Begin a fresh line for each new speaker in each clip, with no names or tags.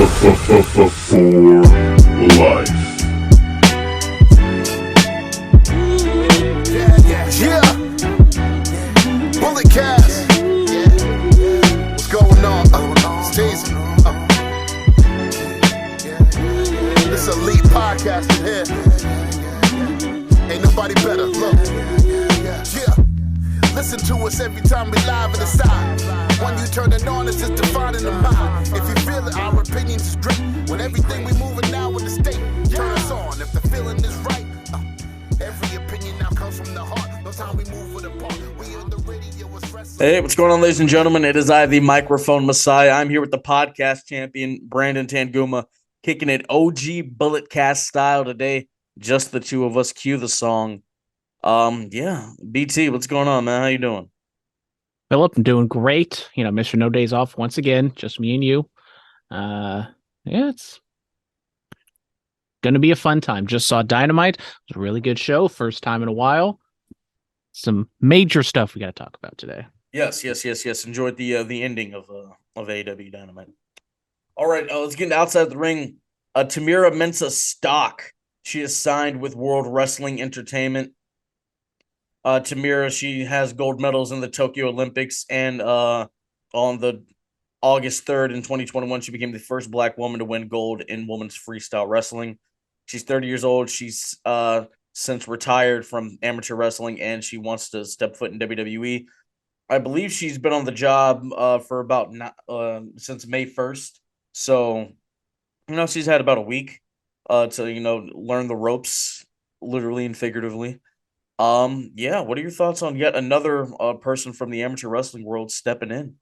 For life.
Yeah. Bullet cast. What's going on? Stacy. This elite podcast in here. Ain't nobody better. Look. Yeah. Listen to us every time we live in the side. When you turn it on, it's just defining the mind. If you feel it, our opinions is great. When everything we moving now in the state, turn us on. If the feeling is right, every opinion now comes from the heart. No time we move with a part. We on the radio was wrestling.
Hey, what's going on, ladies and gentlemen? It is I, the microphone messiah. I'm here with the podcast champion, Brandon Tanguma, kicking it OG Bullet Cast style today. Just the two of us. Cue the song. BT, what's going on, man? How you doing?
Phillip, I'm doing great. Mr. No Days Off once again, just me and you. It's gonna be a fun time. Just saw Dynamite. It was a really good show. First time in a while. Some major stuff we got to talk about today.
Yes. Enjoyed the ending of AEW Dynamite. All right, let's get outside the ring. Tamira Mensah Stock. She is signed with World Wrestling Entertainment. Tamira, she has gold medals in the Tokyo Olympics, and on the August 3rd in 2021, she became the first Black woman to win gold in women's freestyle wrestling. She's 30 years old. She's since retired from amateur wrestling, and she wants to step foot in WWE. I believe she's been on the job for about since May 1st. So, she's had about a week to, learn the ropes, literally and figuratively. What are your thoughts on yet another person from the amateur wrestling world stepping in?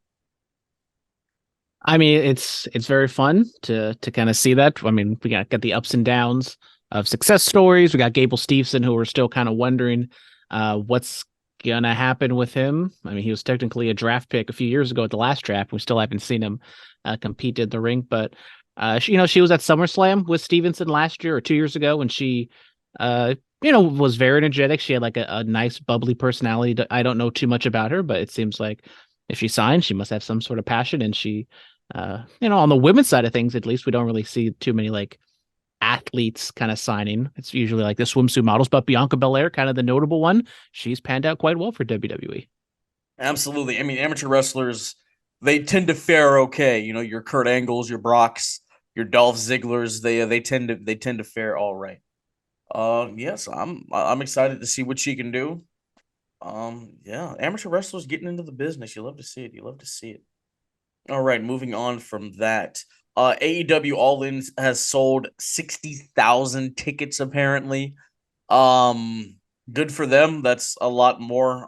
I mean, it's very fun to kind of see that. I mean, we got the ups and downs of success stories. We got Gable Steveson, who we're still kind of wondering what's gonna happen with him. I mean, he was technically a draft pick a few years ago at the last draft. We still haven't seen him compete in the ring, but she was at SummerSlam with Stevenson last year or 2 years ago, and she was very energetic. She had like a nice bubbly personality. I don't know too much about her, but it seems like if she signed, she must have some sort of passion. And she, on the women's side of things, at least, we don't really see too many like athletes kind of signing. It's usually like the swimsuit models, but Bianca Belair, kind of the notable one. She's panned out quite well for WWE.
Absolutely. I mean, amateur wrestlers, they tend to fare okay. Your Kurt Angles, your Brocks, your Dolph Zigglers, they tend to fare all right. Yes, I'm excited to see what she can do. Amateur wrestlers getting into the business. You love to see it. All right, moving on from that. AEW All In has sold 60,000 tickets apparently. Good for them. That's a lot more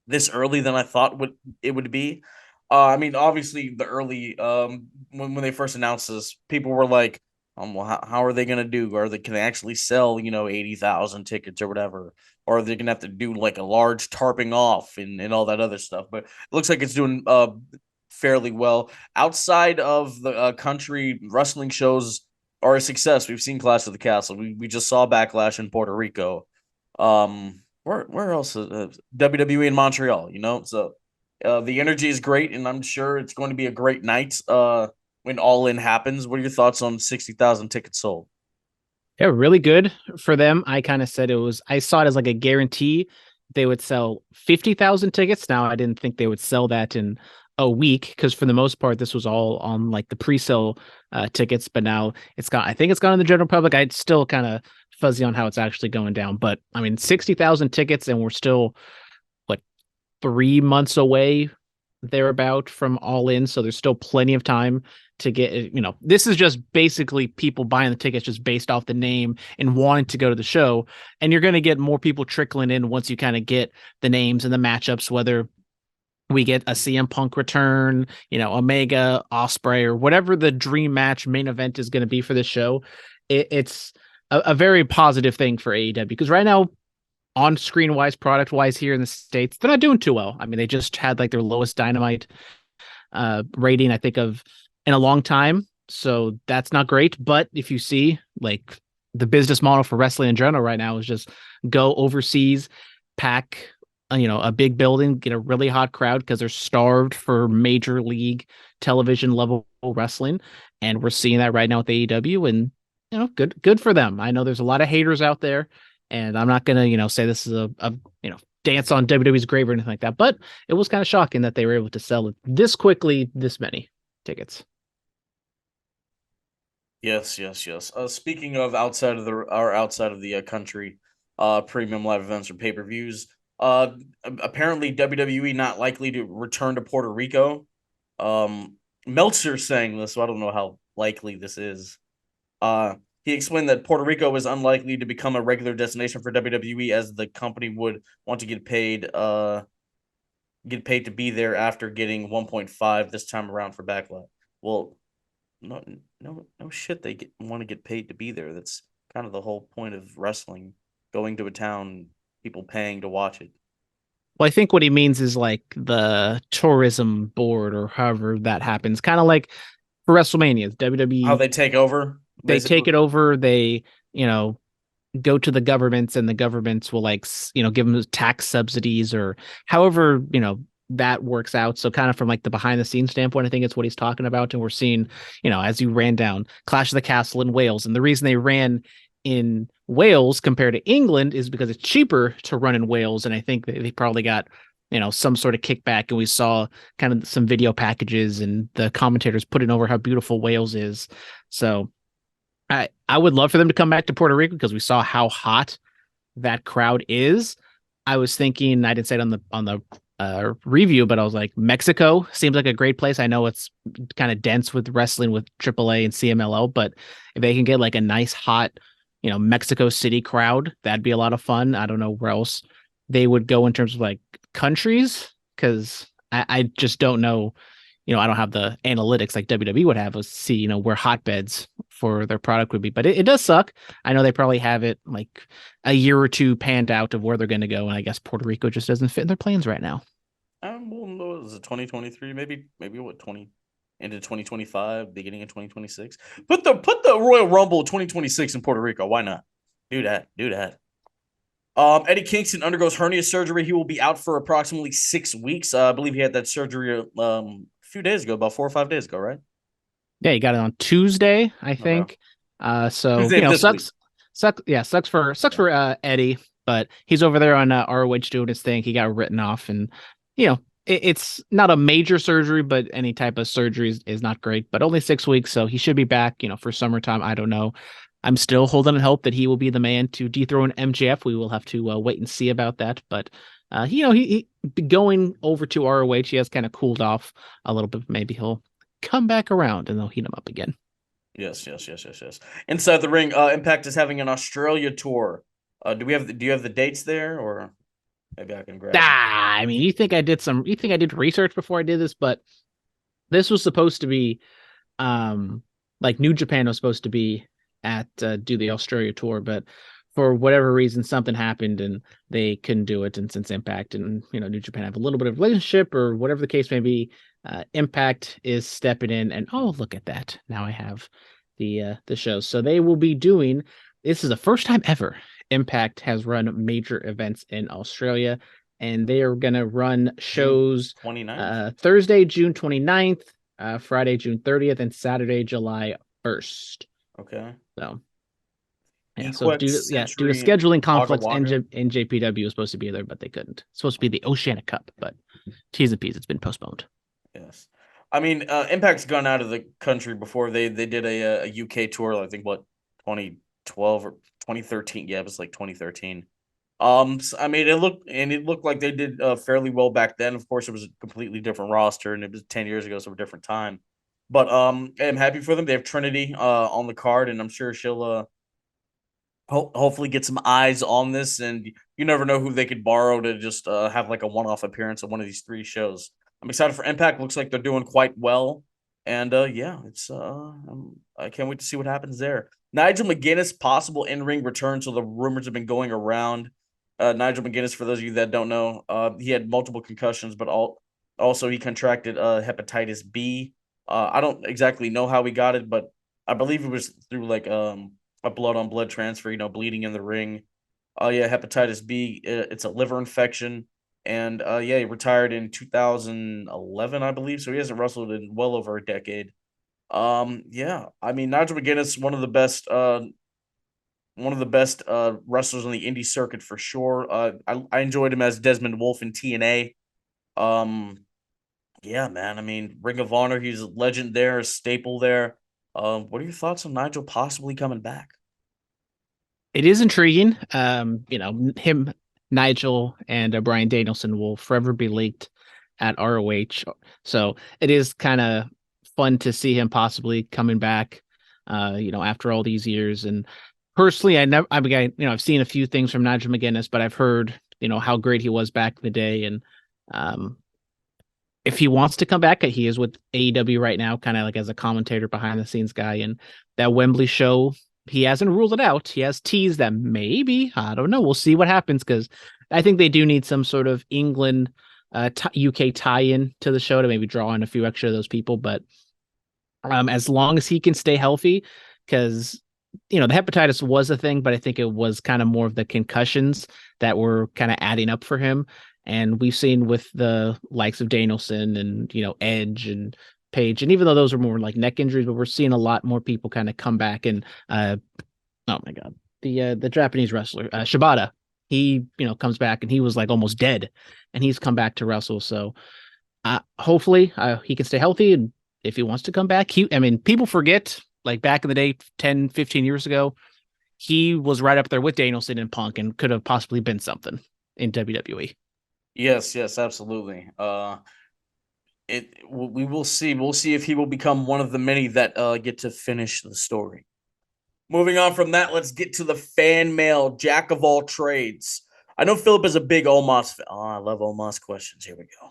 this early than I thought it would be. I mean, obviously the early when they first announced this, people were like, well, how are they going to do? Can they actually sell, 80,000 tickets or whatever? Or are they going to have to do like a large tarping off and all that other stuff? But it looks like it's doing fairly well. Outside of the country, wrestling shows are a success. We've seen Clash of the Castle. We just saw Backlash in Puerto Rico. Where else? WWE in Montreal, So the energy is great, and I'm sure it's going to be a great night. When All In happens. What are your thoughts on 60,000 tickets sold?
Yeah, really good for them. I kind of said I saw it as like a guarantee they would sell 50,000 tickets. Now, I didn't think they would sell that in a week because for the most part, this was all on like the pre-sale tickets. But now I think it's gone in the general public. I'd still kind of fuzzy on how it's actually going down. But I mean, 60,000 tickets and we're still 3 months away thereabout from All In. So there's still plenty of time to get, this is just basically people buying the tickets just based off the name and wanting to go to the show. And you're going to get more people trickling in once you kind of get the names and the matchups, whether we get a CM Punk return, Omega, Ospreay, or whatever the dream match main event is going to be for this show. It's a very positive thing for AEW because right now, on screen wise, product wise here in the States, they're not doing too well. I mean, they just had like their lowest Dynamite rating, I think, of in a long time. So that's not great. But if you see like the business model for wrestling in general right now is just go overseas, pack, a big building, get a really hot crowd because they're starved for major league television level wrestling, and we're seeing that right now with AEW, and good for them. I know there's a lot of haters out there, and I'm not gonna say this is a dance on WWE's grave or anything like that, but it was kind of shocking that they were able to sell it this quickly, this many tickets.
Yes. Speaking of outside of the country, premium live events or pay-per-views, apparently WWE not likely to return to Puerto Rico. Meltzer saying this, so I don't know how likely this is. He explained that Puerto Rico is unlikely to become a regular destination for WWE, as the company would want to get paid to be there after getting 1.5 this time around for Backlash. Well, no shit. They want to get paid to be there. That's kind of the whole point of wrestling: going to a town, people paying to watch it.
Well, I think what he means is like the tourism board or however that happens, kind of like for WrestleMania, WWE.
How they take over?
They take it over. They go to the governments, and the governments will give them tax subsidies or however that works out. So kind of from like the behind the scenes standpoint, I think it's what he's talking about. And we're seeing as you ran down Clash of the Castle in Wales, and the reason they ran in Wales compared to England is because it's cheaper to run in Wales, and I think they probably got some sort of kickback, and we saw kind of some video packages and the commentators putting over how beautiful Wales is. So I would love for them to come back to Puerto Rico, because we saw how hot that crowd is. I was thinking, I didn't say it on the review, but I was like, Mexico seems like a great place. I know it's kind of dense with wrestling with AAA and CMLL, but if they can get like a nice hot Mexico City crowd, that'd be a lot of fun. I don't know where else they would go in terms of like countries, because I just don't know. I don't have the analytics like WWE would have to see, where hotbeds for their product would be. But it does suck. I know they probably have it like a year or two panned out of where they're going to go. And I guess Puerto Rico just doesn't fit in their plans right now.
Well, no, is it 2023? Maybe what, 20 into 2025, beginning of 2026. Put the Royal Rumble 2026 in Puerto Rico. Why not? Do that. Eddie Kingston undergoes hernia surgery. He will be out for approximately 6 weeks. I believe he had that surgery few days ago, about 4 or 5 days ago, right?
Yeah, he got it on Tuesday, I think. So Tuesday, sucks for Eddie, but he's over there on ROH doing his thing. He got written off, and it's not a major surgery, but any type of surgery is not great. But only 6 weeks, so he should be back. For summertime. I don't know. I'm still holding hope that he will be the man to dethrone MJF. We will have to wait and see about that, but. He going over to ROH, he has kind of cooled off a little bit. Maybe he'll come back around and they'll heat him up again.
Yes. Inside the ring, Impact is having an Australia tour. Do you have the dates there, or maybe I can grab?
I mean, you think I did research before I did this, but this was supposed to be, like New Japan was supposed to be at do the Australia tour, but for whatever reason, something happened and they couldn't do it. And since Impact and New Japan have a little bit of relationship or whatever the case may be, Impact is stepping in. And look at that! Now I have the show. So they will be doing. This is the first time ever Impact has run major events in Australia, and they are going to run shows Thursday, June 29th, Friday, June 30th, and Saturday, July 1st.
Okay.
So. Yeah, so due to scheduling conflicts, NJPW was supposed to be there, but they couldn't. It's supposed to be the Oceania Cup, but T's and P's, it's been postponed.
Yes. I mean, Impact's gone out of the country before. They did a UK tour, I think, 2012 or 2013. Yeah, it was like 2013. So, I mean, it looked like they did fairly well back then. Of course, it was a completely different roster, and it was 10 years ago, so a different time. But I'm happy for them. They have Trinity on the card, and I'm sure she'll hopefully get some eyes on this, and you never know who they could borrow to just have like a one-off appearance on one of these 3 shows. I'm excited for Impact. Looks like they're doing quite well, and it's I can't wait to see what happens there. Nigel McGuinness possible in-ring return. So the rumors have been going around. Nigel McGuinness, for those of you that don't know, he had multiple concussions, but also he contracted hepatitis B. I don't exactly know how he got it, but I believe it was through like a blood-on-blood transfer, bleeding in the ring. Hepatitis B, it's a liver infection. And, he retired in 2011, I believe. So he hasn't wrestled in well over a decade. Yeah. I mean, Nigel McGuinness, one of the best wrestlers on the indie circuit for sure. I enjoyed him as Desmond Wolfe in TNA. Um, yeah, man. I mean, Ring of Honor, he's a legend there, a staple there. What are your thoughts on Nigel possibly coming back?
It is intriguing. Him, Nigel, and Brian Danielson will forever be linked at ROH. So it is kind of fun to see him possibly coming back. After all these years. And personally, I've seen a few things from Nigel McGuinness, but I've heard how great he was back in the day, and um, if he wants to come back, he is with AEW right now, kind of like as a commentator behind the scenes guy. And that Wembley show, he hasn't ruled it out. He has teased that maybe, I don't know. We'll see what happens, because I think they do need some sort of England, UK tie-in to the show to maybe draw in a few extra of those people. But as long as he can stay healthy, because the hepatitis was a thing, but I think it was kind of more of the concussions that were kind of adding up for him. And we've seen with the likes of Danielson and Edge and Page, and even though those are more like neck injuries, but we're seeing a lot more people kind of come back. And oh my god, the Japanese wrestler Shibata, he comes back, and he was like almost dead, and he's come back to wrestle. So hopefully he can stay healthy, and if he wants to come back, people forget, like back in the day, 10, 15 years ago, he was right up there with Danielson and Punk and could have possibly been something in WWE.
Yes, yes, absolutely. We will see. We'll see if he will become one of the many that get to finish the story. Moving on from that, let's get to the fan mail, jack of all trades. I know Philip is a big Omos fan. Oh, I love Omos questions. Here we go.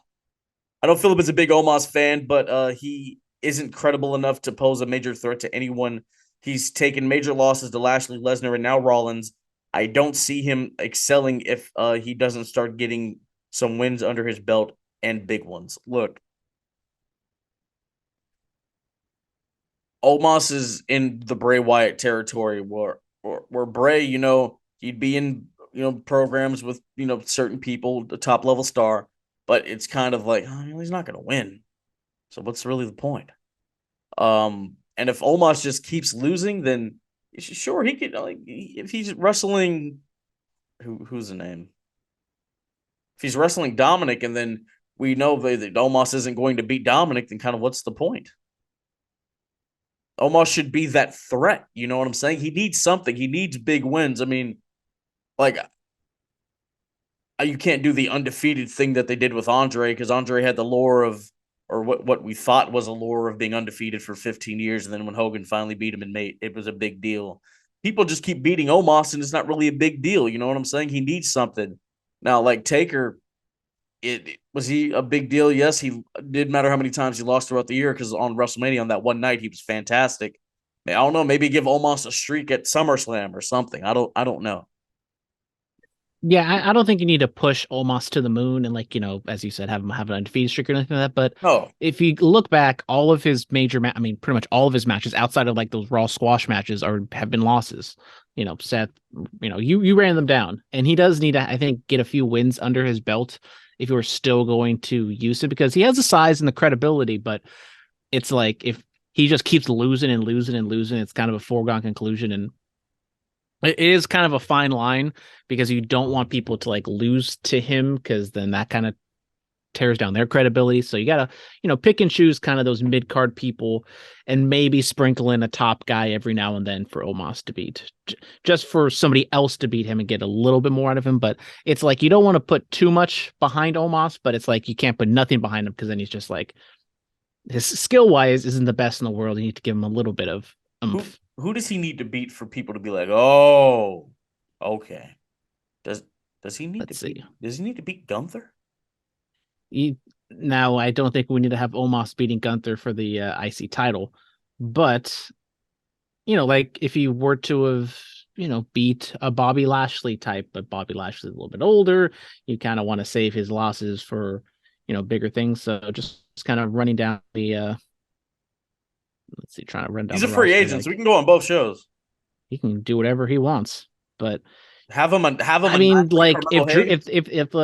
I know Philip is a big Omos fan, but he isn't credible enough to pose a major threat to anyone. He's taken major losses to Lashley, Lesnar, and now Rollins. I don't see him excelling if he doesn't start getting some wins under his belt, and big ones. Look, Omos is in the Bray Wyatt territory where Bray, he'd be in programs with certain people, the top level star, but it's kind of like, he's not going to win. So what's really the point? And if Omos just keeps losing, then sure he could, if he's wrestling, who's the name? If he's wrestling Dominic, and then we know that Omos isn't going to beat Dominic, then kind of what's the point? Omos should be that threat. You know what I'm saying? He needs something. He needs big wins. I mean, like, you can't do the undefeated thing that they did with Andre, because Andre had the lore of, or what we thought was a lore of being undefeated for 15 years. And then when Hogan finally beat him in May, it was a big deal. People just keep beating Omos, and it's not really a big deal. You know what I'm saying? He needs something. Now, like Taker, was he a big deal? Yes, he didn't matter how many times he lost throughout the year, because on WrestleMania on that one night he was fantastic. I don't know, maybe give Omos a streak at SummerSlam or something. I don't know.
Yeah, I don't think you need to push Omos to the moon and, like, as you said, have him have an undefeated streak or anything like that. But
No,
if you look back, all of his pretty much all of his matches outside of like those Raw squash matches have been losses. Seth, you ran them down, and he does need to, I think, get a few wins under his belt if you were still going to use him, because he has the size and the credibility. But it's like, if he just keeps losing and losing and losing, it's kind of a foregone conclusion. And it is kind of a fine line, because you don't want people to like lose to him, because then that kind of tears down their credibility. So you gotta, pick and choose kind of those mid card people, and maybe sprinkle in a top guy every now and then for Omos to beat, just for somebody else to beat him and get a little bit more out of him. But it's like, you don't want to put too much behind Omos, but it's like you can't put nothing behind him, because then he's just like, his skill wise isn't the best in the world. You need to give him a little bit of
who does he need to beat for people to be like, oh, okay? Does he need
Let's see.
Does he need to beat Gunther?
Now, I don't think we need to have Omos beating Gunther for the IC title, but like if he were to have beat a Bobby Lashley type, but Bobby Lashley's a little bit older, you kind of want to save his losses for bigger things. So just kind of running down the let's see, trying to run down.
He's a free agent, so we can go on both shows.
He can do whatever he wants, but
have him.
I mean, like, if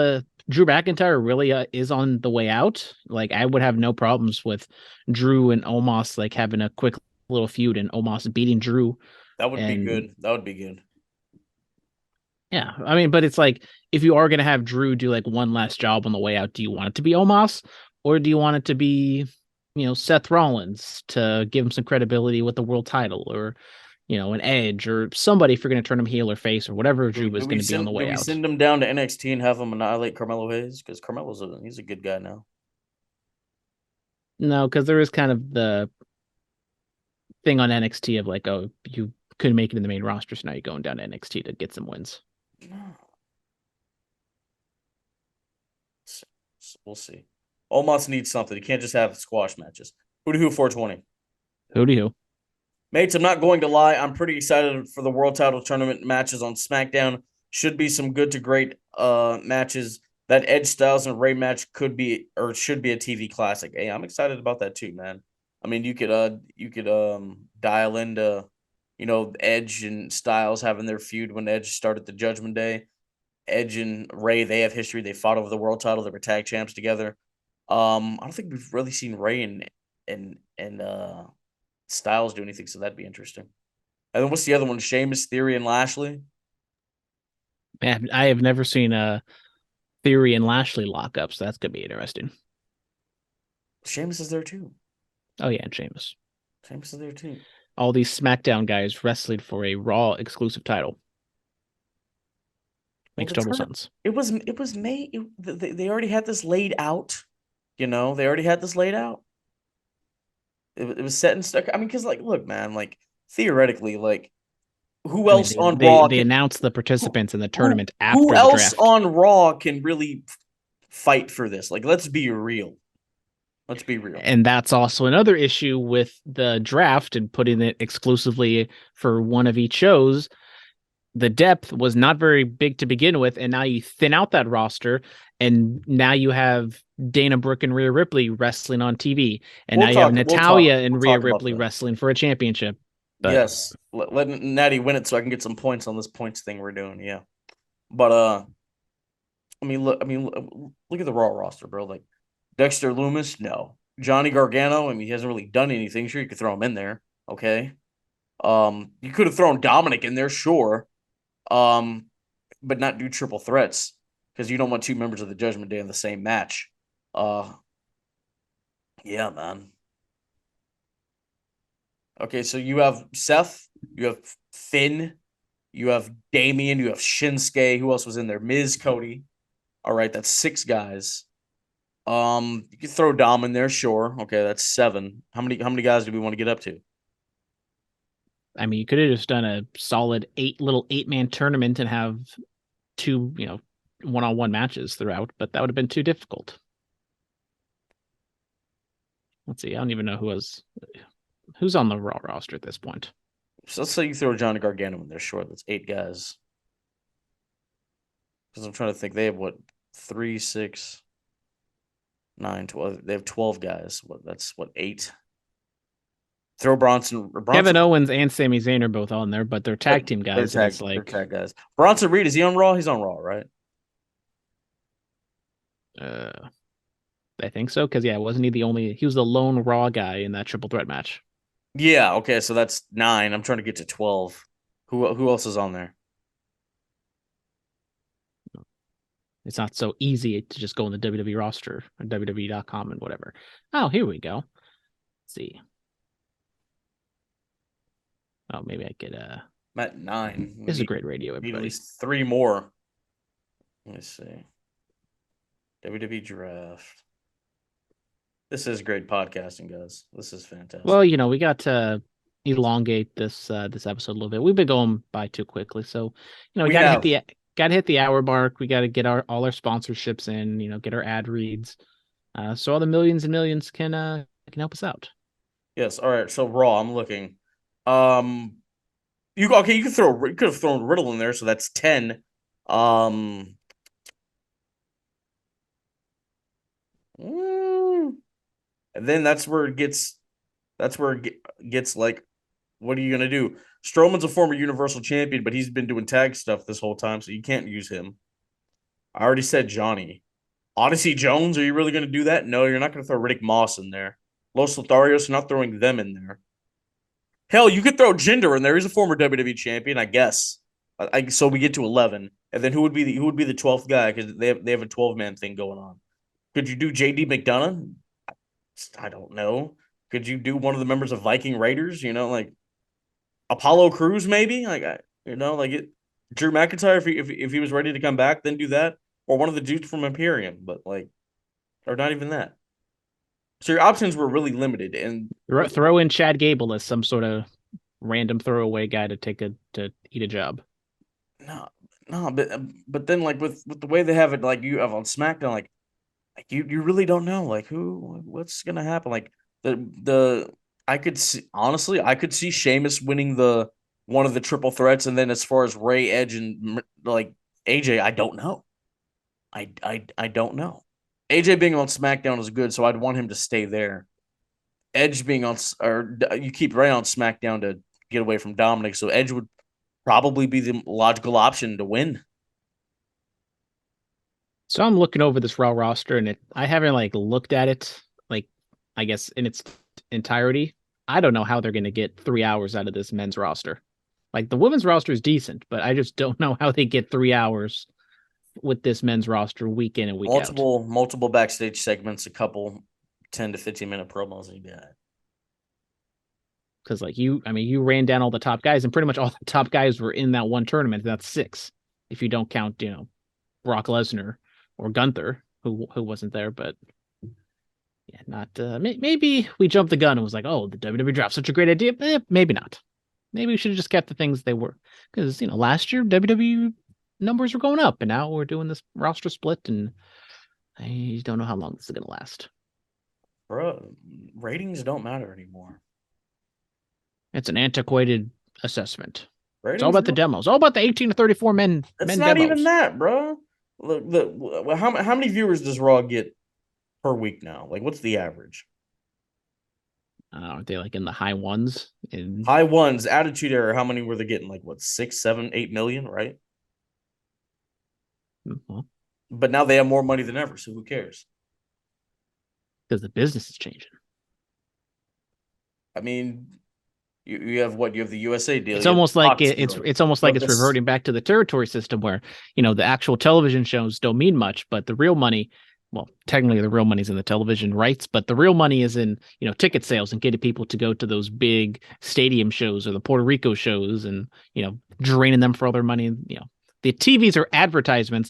Drew McIntyre really is on the way out, like I would have no problems with Drew and Omos like having a quick little feud and Omos beating Drew.
That would be
And
good. That would be good.
yeah, I mean, but it's like if you are gonna have Drew do like one last job on the way out, do you want it to be Omos or do you want it to be, Seth Rollins to give him some credibility with the world title, or an Edge or somebody if you're gonna turn him heel or face or whatever Drew is gonna be on the way
Do we
out.
send him down to NXT and have him annihilate Carmelo Hayes? Because he's a good guy now.
No, because there is kind of the thing on NXT of like, oh, you couldn't make it in the main roster, so now you're going down to NXT to get some wins.
We'll see. Omos needs something. You can't just have squash matches. Who 420?
Who do you?
Mates, I'm not going to lie. I'm pretty excited for the World Title Tournament matches on SmackDown. Should be some good to great matches. That Edge Styles and Ray match should be a TV classic. Hey, I'm excited about that too, man. I mean, you could dial into, Edge and Styles having their feud when Edge started the Judgment Day. Edge and Ray, they have history. They fought over the world title. They were tag champs together. I don't think we've really seen Ray and Styles do anything, so that'd be interesting. And then what's the other one? Sheamus, Theory, and Lashley.
Man, I have never seen a Theory and Lashley lockup, so that's gonna be interesting.
Sheamus is there too.
Oh yeah, and Sheamus.
Sheamus is there too.
All these SmackDown guys wrestling for a Raw exclusive title. Makes total sense.
It was May. They already had this laid out. They already had this laid out. It was set and stuck. I mean, because look, man, theoretically, who else on Raw?
They announced the participants in the tournament after
who
the
else
draft.
on Raw can really fight for this? Let's be real. Let's be real.
And that's also another issue with the draft and putting it exclusively for one of each shows. The depth was not very big to begin with, and now you thin out that roster, and now you have Dana Brooke and Rhea Ripley wrestling on TV, and now you have Natalya and Rhea Ripley wrestling for a championship.
But, yes, let Natty win it so I can get some points on this points thing we're doing. Yeah, but look at the Raw roster, bro. Dexter Lumis, no. Johnny Gargano, he hasn't really done anything. Sure, you could throw him in there. Okay. You could have thrown Dominic in there, sure. But not do triple threats because you don't want two members of the Judgment Day in the same match. Yeah, man. Okay, so you have Seth, you have Finn, you have Damian, you have Shinsuke. Who else was in there? Miz, Cody. All right, that's 6 guys. You could throw Dom in there, sure. Okay, that's 7. How many guys do we want to get up to?
I mean, you could have just done a solid 8-man tournament and have 2, one-on-one matches throughout, but that would have been too difficult. Let's see. I don't even know who's on the Raw roster at this point.
So let's say you throw Johnny Gargano in there, sure. That's 8 guys. Because I'm trying to think. They have 3, 6, 9, 12. They have 12 guys. That's 8. Throw Bronson.
Kevin Owens and Sami Zayn are both on there, but they're tag team guys.
They're tag guys. Bronson Reed, is he on Raw? He's on Raw, right?
I think so, because wasn't he he was the lone Raw guy in that triple threat match.
Yeah, okay, so that's 9. I'm trying to get to 12. Who else is on there?
It's not so easy to just go on the WWE roster or WWE.com and whatever. Oh, here we go. Let's see. Oh, maybe I could
I'm at 9.
This is a great radio, everybody.
At least 3 more. Let me see. WWE draft. This is great podcasting, guys. This is fantastic.
Well, we got to elongate this episode a little bit. We've been going by too quickly, so we gotta hit the hour mark. We gotta get all our sponsorships in. Get our ad reads, so all the millions and millions can help us out.
Yes. All right. So Raw, I'm looking. You could have thrown Riddle in there, so that's 10. And then that's where it gets what are you gonna do? Strowman's a former Universal Champion, but he's been doing tag stuff this whole time, so you can't use him. I already said Johnny. Odyssey Jones, are you really going to do that? No, you're not going to throw Riddick Moss in there. Los Lotharios, you're not throwing them in there. Hell, you could throw Jinder in there. He's a former WWE champion, I guess. So we get to 11, and then who would be the 12th guy? Because they have a 12-man thing going on. Could you do JD McDonough? I don't know. Could you do one of the members of Viking Raiders? You know, like Apollo Crews, maybe. Drew McIntyre, if he was ready to come back, then do that, or one of the dudes from Imperium, but or not even that. So your options were really limited, and
throw in Chad Gable as some sort of random throwaway guy to eat a job.
No, but then with the way they have it, like you have on SmackDown, like you really don't know what's gonna happen. Like I could see Sheamus winning one of the triple threats, and then as far as Ray, Edge, and AJ, I don't know. I don't know. AJ being on SmackDown is good, so I'd want him to stay there. Edge being you keep Ray on SmackDown to get away from Dominic, so Edge would probably be the logical option to win.
So I'm looking over this Raw roster, and I haven't looked at it I guess in its entirety. I don't know how they're going to get 3 hours out of this men's roster. The women's roster is decent, but I just don't know how they get 3 hours with this men's roster week in and week out.
Multiple backstage segments, a couple 10 to 15-minute promos, and yeah.
Because you ran down all the top guys, and pretty much all the top guys were in that one tournament. That's 6, if you don't count Brock Lesnar or Gunther, who wasn't there. But yeah, not maybe we jumped the gun and was like, oh, the WWE draft, such a great idea. Maybe not. Maybe we should have just kept the things they were, because last year WWE numbers were going up, and now we're doing this roster split, and I don't know how long this is going to last.
Bro, ratings don't matter anymore.
It's an antiquated assessment.
Ratings
it's all about the demos. All about the 18 to 34 men.
It's not
demos.
even that, bro. Look, how many viewers does Raw get per week now? What's the average?
Aren't they in the high ones?
High ones, Attitude Era. How many were they getting? 6, 7, 8 million, right?
Mm-hmm.
But now they have more money than ever, so who cares?
Because the business is changing.
I mean, you have what? You have the USA deal.
It's almost like it's almost like it's reverting back to the territory system where the actual television shows don't mean much, but the real money. Well, technically the real money's in the television rights, but the real money is in, ticket sales and getting people to go to those big stadium shows or the Puerto Rico shows and, draining them for all their money. The TVs are advertisements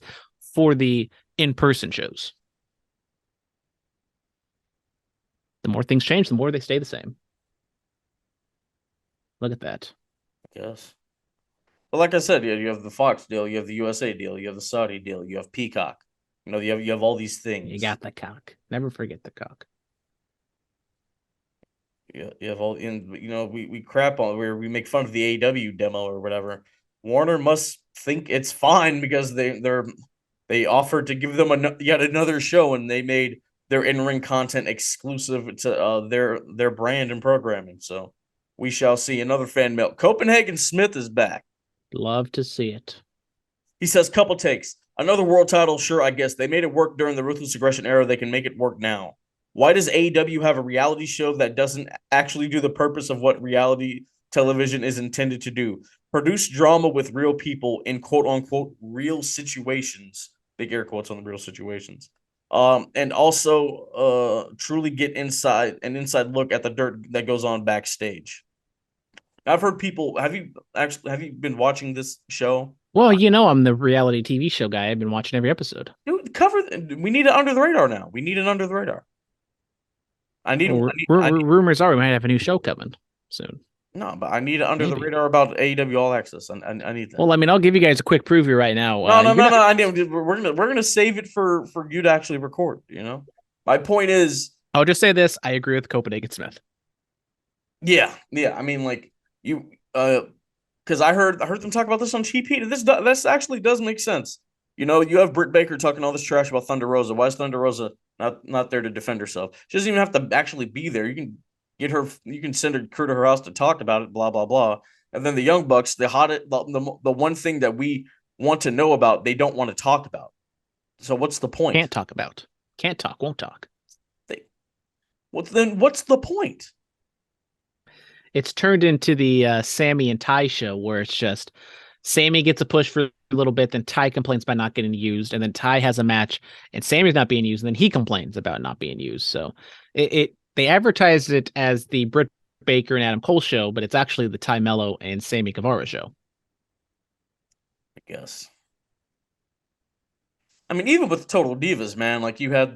for the in-person shows. The more things change, the more they stay the same. Look at that.
I guess. Well, like I said, you have the Fox deal, you have the USA deal, you have the Saudi deal, you have Peacock. You have all these things.
You got the cock. Never forget the cock.
Yeah, you have all we crap on where we make fun of the AEW demo or whatever. Warner must think it's fine because they offered to give them yet another show, and they made their in-ring content exclusive to their brand and programming. So we shall see. Another fan mail. Copenhagen Smith is back.
Love to see it.
He says, couple takes. Another world title, sure, I guess. They made it work during the Ruthless Aggression era. They can make it work now. Why does AEW have a reality show that doesn't actually do the purpose of what reality television is intended to do? Produce drama with real people in quote-unquote real situations. Big air quotes on the real situations. And also truly get an inside look at the dirt that goes on backstage. I've heard people. Have you been watching this show?
Well, I'm the reality TV show guy. I've been watching every episode.
Dude, we need it under the radar now. We need it under the radar.
Rumors are we might have a new show coming soon.
No, but I need it under the radar about AEW All Access. I need that.
Well, I'll give you guys a quick preview right now.
No. We're gonna save it for you to actually record. My point is,
I'll just say this: I agree with Copenhagen Smith.
Yeah. I mean, because I heard them talk about this on TP. This actually does make sense. You have Britt Baker talking all this trash about Thunder Rosa. Why is Thunder Rosa not there to defend herself? She doesn't even have to actually be there. You can get her. You can send her crew to her house to talk about it. Blah blah blah. And then the Young Bucks, the one thing that we want to know about, they don't want to talk about. So what's the point?
Can't talk about. Can't talk, won't talk.
What's the point?
It's turned into the Sammy and Ty show where it's just Sammy gets a push for a little bit, then Ty complains about not getting used, and then Ty has a match and Sammy's not being used, and then he complains about not being used. So they advertised it as the Britt Baker and Adam Cole show, but it's actually the Ty Mello and Sammy Guevara show.
I guess. I mean, even with Total Divas, man, like you had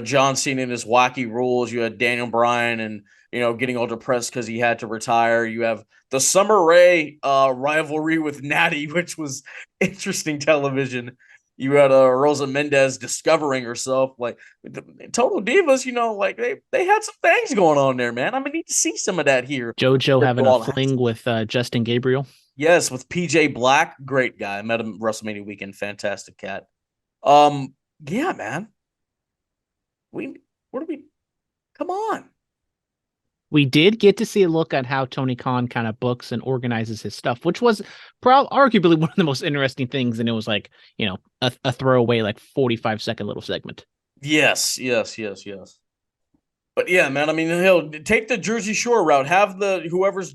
John Cena and his wacky rules. You had Daniel Bryan and, getting all depressed because he had to retire. You have the Summer Rae rivalry with Natty, which was interesting television. You had Rosa Mendez discovering herself. Like Total Divas, like they had some things going on there, man. I need to see some of that here.
JoJo having a fling with Justin Gabriel.
Yes, with PJ Black, great guy. I met him WrestleMania weekend, fantastic cat. Yeah, man. Come on.
We did get to see a look at how Tony Khan kind of books and organizes his stuff, which was arguably one of the most interesting things. And it was like, a throwaway, like 45-second little segment.
Yes. But yeah, man, he'll take the Jersey Shore route. Have whoever's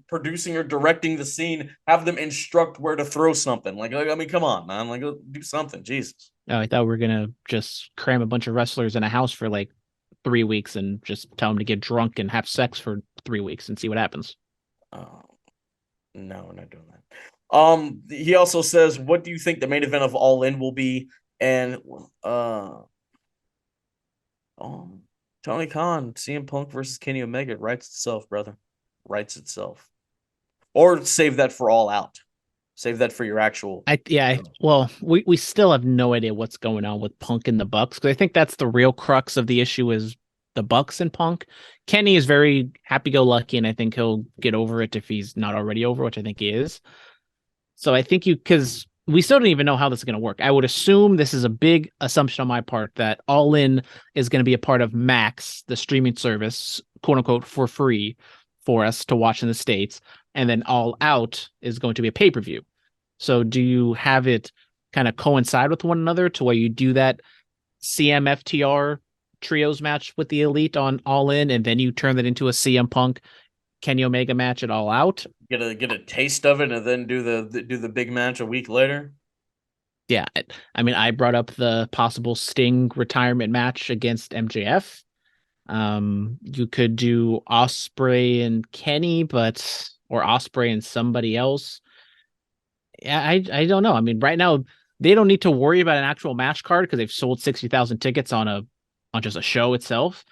producing or directing the scene, have them instruct where to throw something. Come on, man. Do something. Jesus.
Oh, I thought we were gonna just cram a bunch of wrestlers in a house for like 3 weeks and just tell them to get drunk and have sex for 3 weeks and see what happens.
Oh, no, we're not doing that. He also says, "What do you think the main event of All In will be?" And Tony Khan, CM Punk versus Kenny Omega, writes itself, brother. Writes itself. Or save that for All Out. Save that for your actual.
Well, we still have no idea what's going on with Punk and the Bucks, because I think that's the real crux of the issue is the Bucks and Punk. Kenny is very happy-go-lucky, and I think he'll get over it if he's not already over, which I think he is. So I think because we still don't even know how this is going to work. I would assume this is a big assumption on my part that All In is going to be a part of Max, the streaming service, quote unquote, for free for us to watch in the States. And then All Out is going to be a pay-per-view. So do you have it kind of coincide with one another to where you do that CMFTR trios match with the Elite on All In, and then you turn that into a CM Punk Kenny Omega match at All Out?
Get a taste of it and then do the big match a week later.
Yeah, I brought up the possible Sting retirement match against MJF. You could do Ospreay and Kenny, or Ospreay and somebody else. Yeah, I don't know. Right now they don't need to worry about an actual match card because they've sold 60,000 tickets on just a show itself.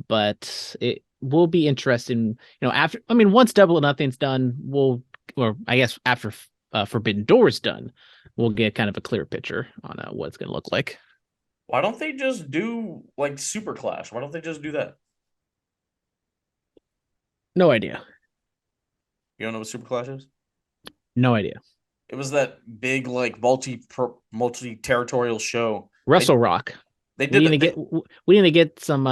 But it will be interesting, after, once Double or Nothing's done, after Forbidden Door's done, we'll get kind of a clear picture on what it's going to look like.
Why don't they just do like Super Clash? Why don't they just do that?
No idea.
You don't know what Super Clash is?
No idea.
It was that big like multi-territorial show.
Wrestle Rock.
They did.
We need to get some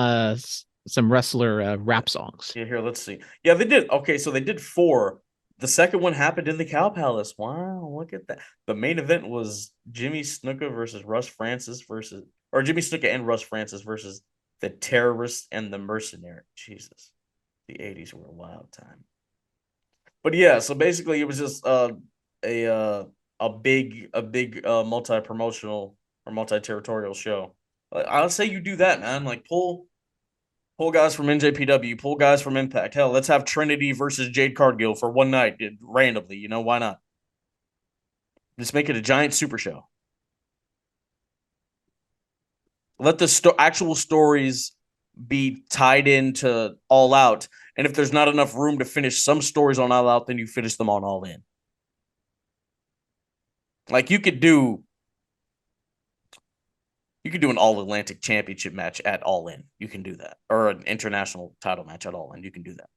wrestler rap songs.
Yeah, here, let's see. Yeah, they did. Okay, so they did 4. The second one happened in the Cow Palace. Wow, look at that. The main event was Jimmy Snuka versus Russ Francis Jimmy Snuka and Russ Francis versus the Terrorists and the Mercenary. Jesus, the 80s were a wild time. But yeah, so basically it was just a big multi-promotional or multi-territorial show. I'll say you do that, man. Like pull guys from NJPW, pull guys from Impact. Hell, let's have Trinity versus Jade Cargill for one night randomly. Why not? Just make it a giant super show. Let the actual stories be tied into All Out. And if there's not enough room to finish some stories on All Out, then you finish them on All In. Like you could do an All Atlantic Championship match at All In. You can do that. Or an international title match at All In. You can do that.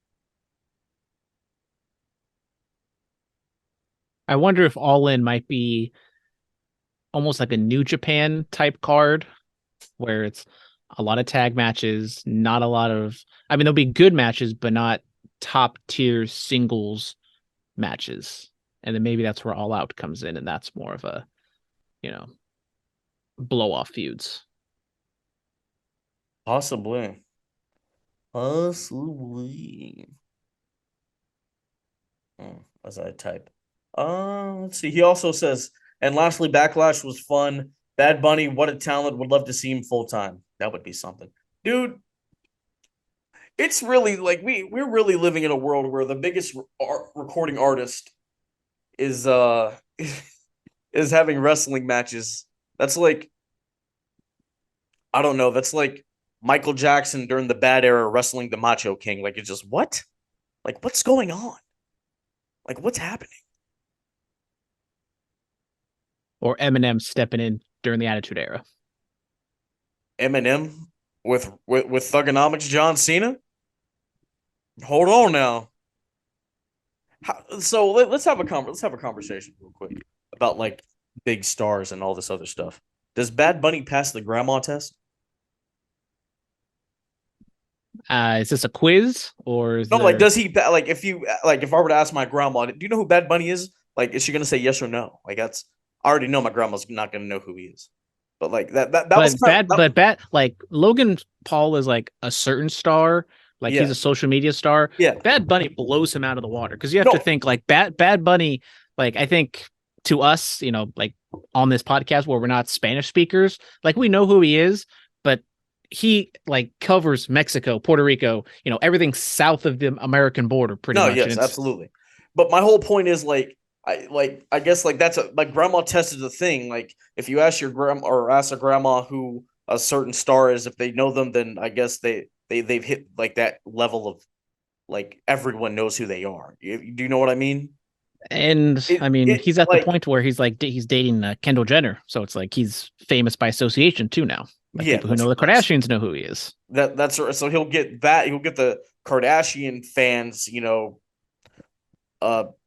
I wonder if All In might be almost like a New Japan type card where it's a lot of tag matches, not a lot of... there'll be good matches, but not top tier singles matches. And then maybe that's where All Out comes in, and that's more of a, blow off feuds.
Possibly. Possibly. As I type. Let's see. He also says, and lastly, Backlash was fun. Bad Bunny, what a talent. Would love to see him full time. That would be something. Dude, it's really like we're really living in a world where the biggest recording artist is is having wrestling matches. That's like, I don't know, that's like Michael Jackson during the bad era wrestling the Macho King. Like, it's just what? Like, what's going on? Like, what's happening?
Or Eminem stepping in during the Attitude Era.
Eminem with Thugonomics John Cena? Hold on now. So let's have a conversation real quick about like big stars and all this other stuff. Does Bad Bunny pass the grandma test?
Is this a quiz or is
No, like,
there...
does he like if I were to ask my grandma, do you know who Bad Bunny is? Like, is she gonna say yes or no? Like, that's, I already know my grandma's not gonna know who he is. But like that was kind of,
bad like Logan Paul is like a certain star, like
yeah,
he's a social media star.
yeah.
Bad Bunny blows him out of the water because you have
No,
to think like Bad Bunny, like I think to us, you know, like on this podcast where we're not Spanish speakers, like we know who he is, but he like covers Mexico, Puerto Rico, you know, everything south of the American border pretty
no,
much.
yes, absolutely. But my whole point is like I guess like that's a like grandma test is a thing. Like if you ask your grandma or ask a grandma who a certain star is, if they know them, then I guess they've hit like that level of like everyone knows who they are. Do you know what I mean?
And I mean,
It
he's at the
like,
point where he's like he's dating Kendall Jenner, so it's like he's famous by association too now. Like
yeah,
people who know the Kardashians know who he is.
that's so he'll get that, he'll get the Kardashian fans,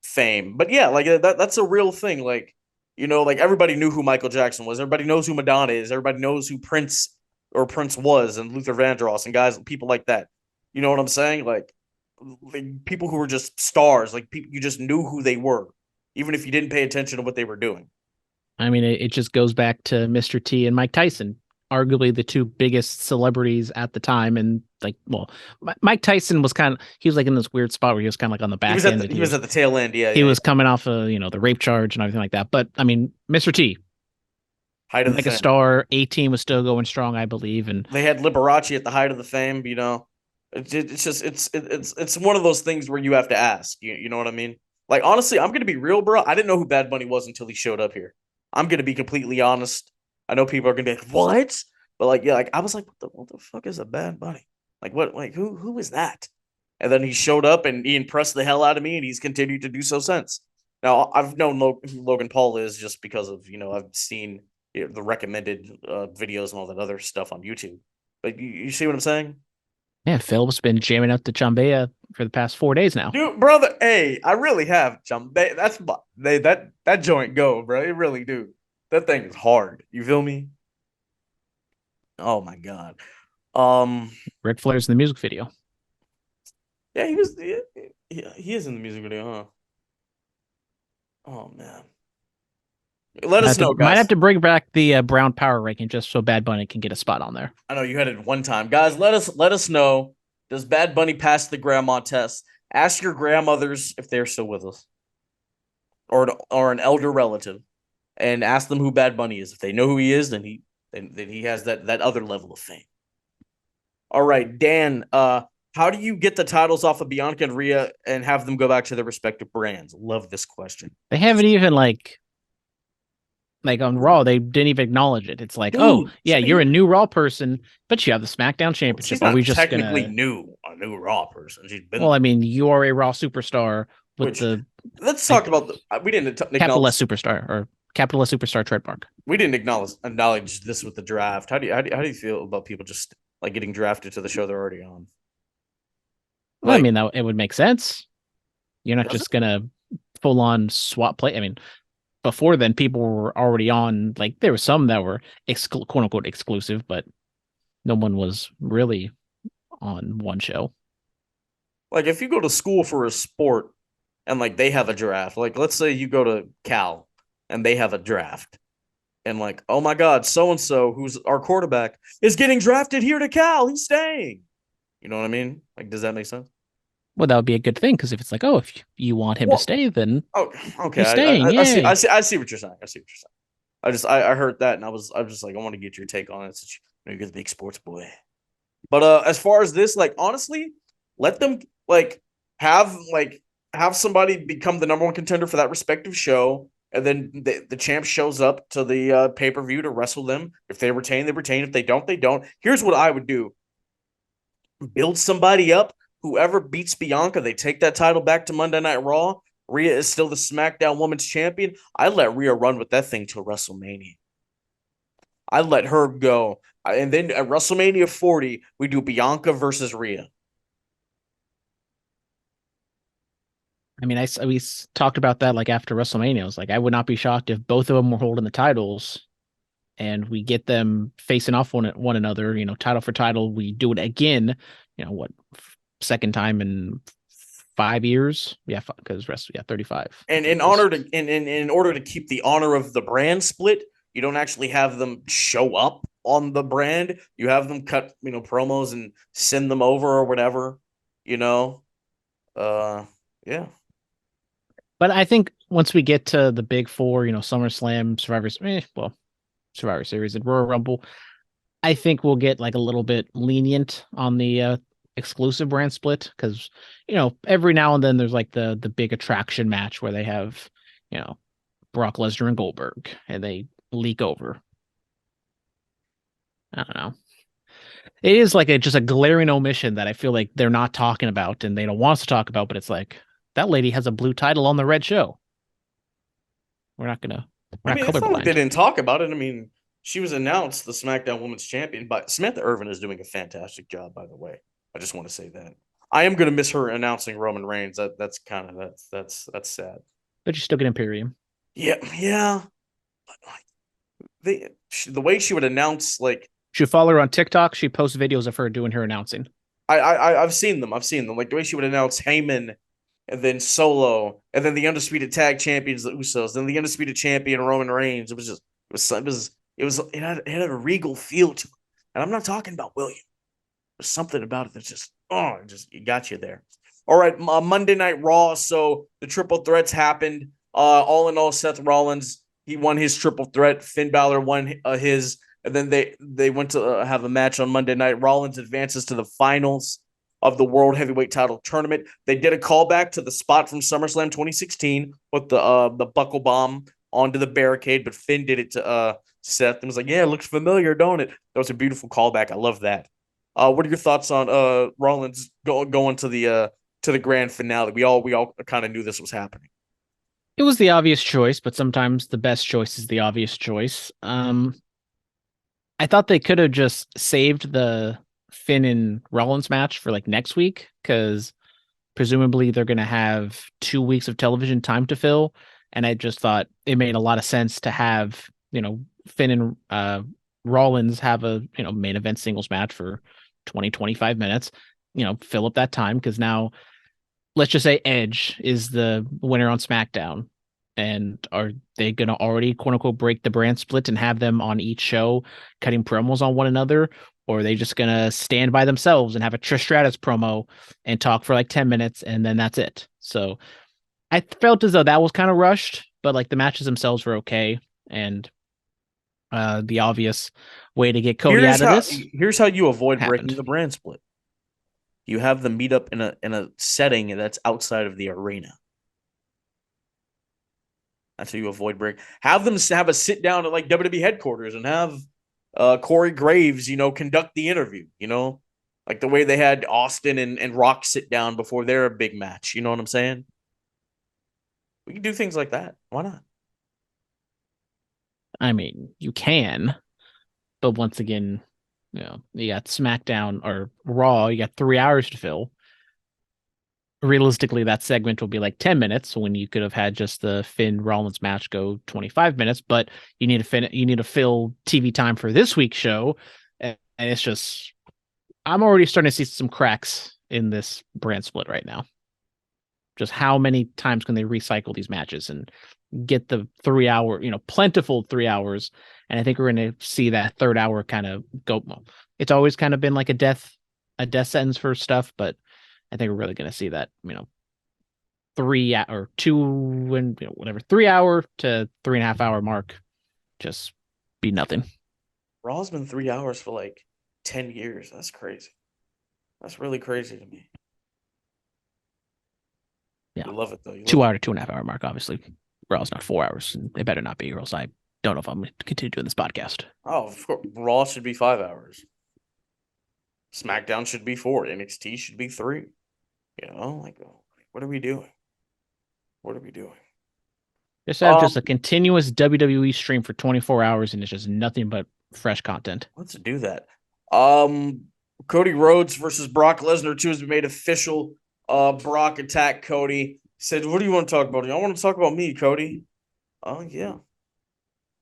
fame. But yeah, like that's a real thing. Like, like everybody knew who Michael Jackson was. Everybody knows who Madonna is. Everybody knows who Prince was, and Luther Vandross and guys, people like that. You know what I'm saying? Like people who were just stars, like people you just knew who they were, even if you didn't pay attention to what they were doing.
I mean, it just goes back to Mr. T and Mike Tyson, arguably the two biggest celebrities at the time. And like, well, Mike Tyson was he was like in this weird spot where he was kind of like on the back end.
He was at the tail end. Yeah,
he was coming off of the rape charge and everything like that. But I mean, Mr. T,
height of
like
the
a
fame.
star, 18 was still going strong, I believe. And
they had Liberace at the height of the fame. It's just it's one of those things where you have to ask. You know what I mean? Like, honestly, I'm gonna be real, bro. I didn't know who Bad Bunny was until he showed up here. I'm gonna be completely honest. I know people are gonna be like, "What?" But like, yeah, like I was like, "What the fuck is a Bad Bunny? Like, what? Like, who is that?" And then he showed up and he impressed the hell out of me, and he's continued to do so since. Now, I've known who Logan Paul is just because of I've seen the recommended videos and all that other stuff on YouTube. But you see what I'm saying?
yeah, Phil's been jamming out to Chambea for the past 4 days now.
Dude, brother, hey, I really have Chambea. That joint go, bro. It really do. That thing is hard. You feel me? Oh my god.
Ric Flair's in the music video.
Yeah, he was. He is in the music video, huh? Oh man. Let us know, guys.
Might have to bring back the Brown Power ranking just so Bad Bunny can get a spot on there.
I know you had it one time, guys. Let us know. Does Bad Bunny pass the grandma test? Ask your grandmothers if they're still with us, or an elder relative, and ask them who Bad Bunny is. If they know who he is, then he has that other level of fame. All right, Dan. How do you get the titles off of Bianca and Rhea and have them go back to their respective brands? Love this question.
They haven't even like on Raw, they didn't even acknowledge it. It's like,
Dude,
oh yeah, you're a new Raw person, but you have the SmackDown Championship.
She's not
we just
technically
a
new Raw person. She's been.
Well, I mean, you are a Raw superstar with
Let's talk about we didn't
capital S superstar or capital S superstar trademark.
We didn't acknowledge this with the draft. How do you feel about people just like getting drafted to the show they're already on?
Well, I mean, that it would make sense. You're not just gonna full on swap play. I mean, before then, people were already on. Like there were some that were quote unquote exclusive, but no one was really on one show.
Like if you go to school for a sport and like they have a draft, like let's say you go to Cal and they have a draft, and like, oh my God, so and so, who's our quarterback, is getting drafted here to Cal. He's staying. You know what I mean? Like, does that make sense?
Well, that would be a good thing because if it's like, oh, if you want him to
Well,
stay, then
oh, okay.
he's staying. Yay.
I see what you're saying. I see what you're saying. I heard that and I was just like, I want to get your take on it since you're the big sports boy. But as far as this, like honestly, let them have like have somebody become the number one contender for that respective show, and then the champ shows up to the pay-per-view to wrestle them. If they retain, they retain. If they don't, they don't. Here's what I would do: build somebody up. Whoever beats Bianca, they take that title back to Monday Night Raw. Rhea is still the SmackDown Women's Champion. I let Rhea run with that thing till WrestleMania. I let her go. And then at WrestleMania 40, we do Bianca versus Rhea.
I mean, we talked about that like after WrestleMania. I was like, I would not be shocked if both of them were holding the titles and we get them facing off one another, title for title. We do it again, what, second time in 5 years? Yeah, because 35.
And in order to keep the honor of the brand split, you don't actually have them show up on the brand. You have them cut, promos and send them over or whatever, yeah.
But I think once we get to the big four, SummerSlam, Survivor Series and Royal Rumble, I think we'll get like a little bit lenient on the exclusive brand split because, every now and then there's like the big attraction match where they have, Brock Lesnar and Goldberg and they leak over. I don't know. It is like just a glaring omission that I feel like they're not talking about and they don't want us to talk about, but it's like, that lady has a blue title on the red show. We're not
it's not like they didn't talk about it. I mean, she was announced the SmackDown Women's Champion, but Samantha Irvin is doing a fantastic job, by the way. I just want to say that. I am going to miss her announcing Roman Reigns. That's sad.
But you still get Imperium.
Yeah. But the way she would announce, like,
you follow her on TikTok. She posts videos of her doing her announcing.
I've seen them. Like the way she would announce Heyman, and then Solo, and then the undisputed tag champions, the Usos, then the undisputed champion Roman Reigns. It had a regal feel to it. And I'm not talking about William. There's something about it that's just it got you there. All right, Monday Night Raw. So the triple threats happened. All in all, Seth Rollins, he won his triple threat. Finn Balor won his, and then they went to have a match on Monday night. Rollins advances to the finals of the World Heavyweight Title Tournament. They did a callback to the spot from SummerSlam 2016 with the buckle bomb onto the barricade, but Finn did it to Seth and was like, "Yeah, it looks familiar, don't it?" That was a beautiful callback. I love that. What are your thoughts on Rollins going to the grand finale? We all kind of knew this was happening.
It was the obvious choice, but sometimes the best choice is the obvious choice. I thought they could have just saved the Finn and Rollins match for like next week because presumably they're going to have 2 weeks of television time to fill. And I just thought it made a lot of sense to have, Finn and Rollins have a, main event singles match for 20-25 minutes, fill up that time because now let's just say Edge is the winner on SmackDown. And are they going to already, quote unquote, break the brand split and have them on each show cutting promos on one another? Or are they just going to stand by themselves and have a Trish Stratus promo and talk for like 10 minutes and then that's it? So I felt as though that was kind of rushed, but like the matches themselves were okay. And the obvious way to get Cody out of this.
Here's how you avoid breaking the brand split. You have them meet up in a setting that's outside of the arena. That's how you avoid break. Have them have a sit down at like WWE headquarters and have Corey Graves, conduct the interview, like the way they had Austin and Rock sit down before their big match. You know what I'm saying? We can do things like that. Why not?
I mean, you can, but once again, you got SmackDown or Raw, you got 3 hours to fill. Realistically, that segment will be like 10 minutes when you could have had just the Finn Rollins match go 25 minutes, but you need to fill TV time for this week's show. And it's just, I'm already starting to see some cracks in this brand split right now. Just how many times can they recycle these matches? And get the 3 hour, plentiful 3 hours. And I think we're going to see that third hour kind of go. Well, it's always kind of been like a death sentence for stuff, but I think we're really going to see that, 3 or 2 and whatever 3 hour to 3.5 hour mark just be nothing.
Raw's been 3 hours for like 10 years. That's crazy. That's really crazy to me.
Yeah,
you love it though.
2 hour to 2.5 hour mark. Obviously, Raw's not 4 hours. It better not be, or else I don't know if I'm going to continue doing this podcast.
Oh, of course. Raw should be 5 hours. SmackDown should be 4. NXT should be 3. What are we doing? What are we doing?
Just have just a continuous WWE stream for 24 hours, and it's just nothing but fresh content.
Let's do that. Cody Rhodes versus Brock Lesnar 2 has been made official. Brock attacked Cody. He said, "What do you want to talk about? I want to talk about me, Cody." Oh yeah.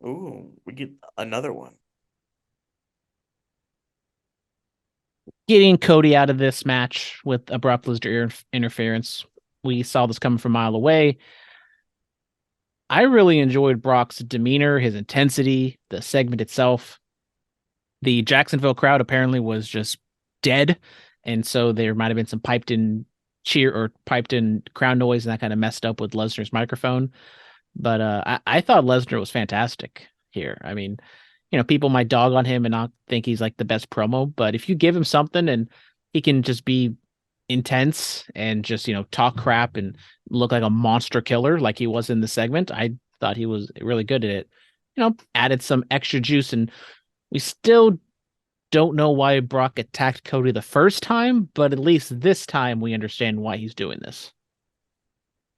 Ooh, we get another one.
Getting Cody out of this match with a Brock Lesnar interference. We saw this coming from a mile away. I really enjoyed Brock's demeanor, his intensity, the segment itself. The Jacksonville crowd apparently was just dead, and so there might have been some piped in cheer or piped in crowd noise, and that kind of messed up with Lesnar's microphone. But I thought Lesnar was fantastic here. I mean, people might dog on him and not think he's like the best promo, but if you give him something and he can just be intense and just, talk crap and look like a monster killer like he was in the segment, I thought he was really good at it. Added some extra juice, and we still don't know why Brock attacked Cody the first time, but at least this time we understand why he's doing this.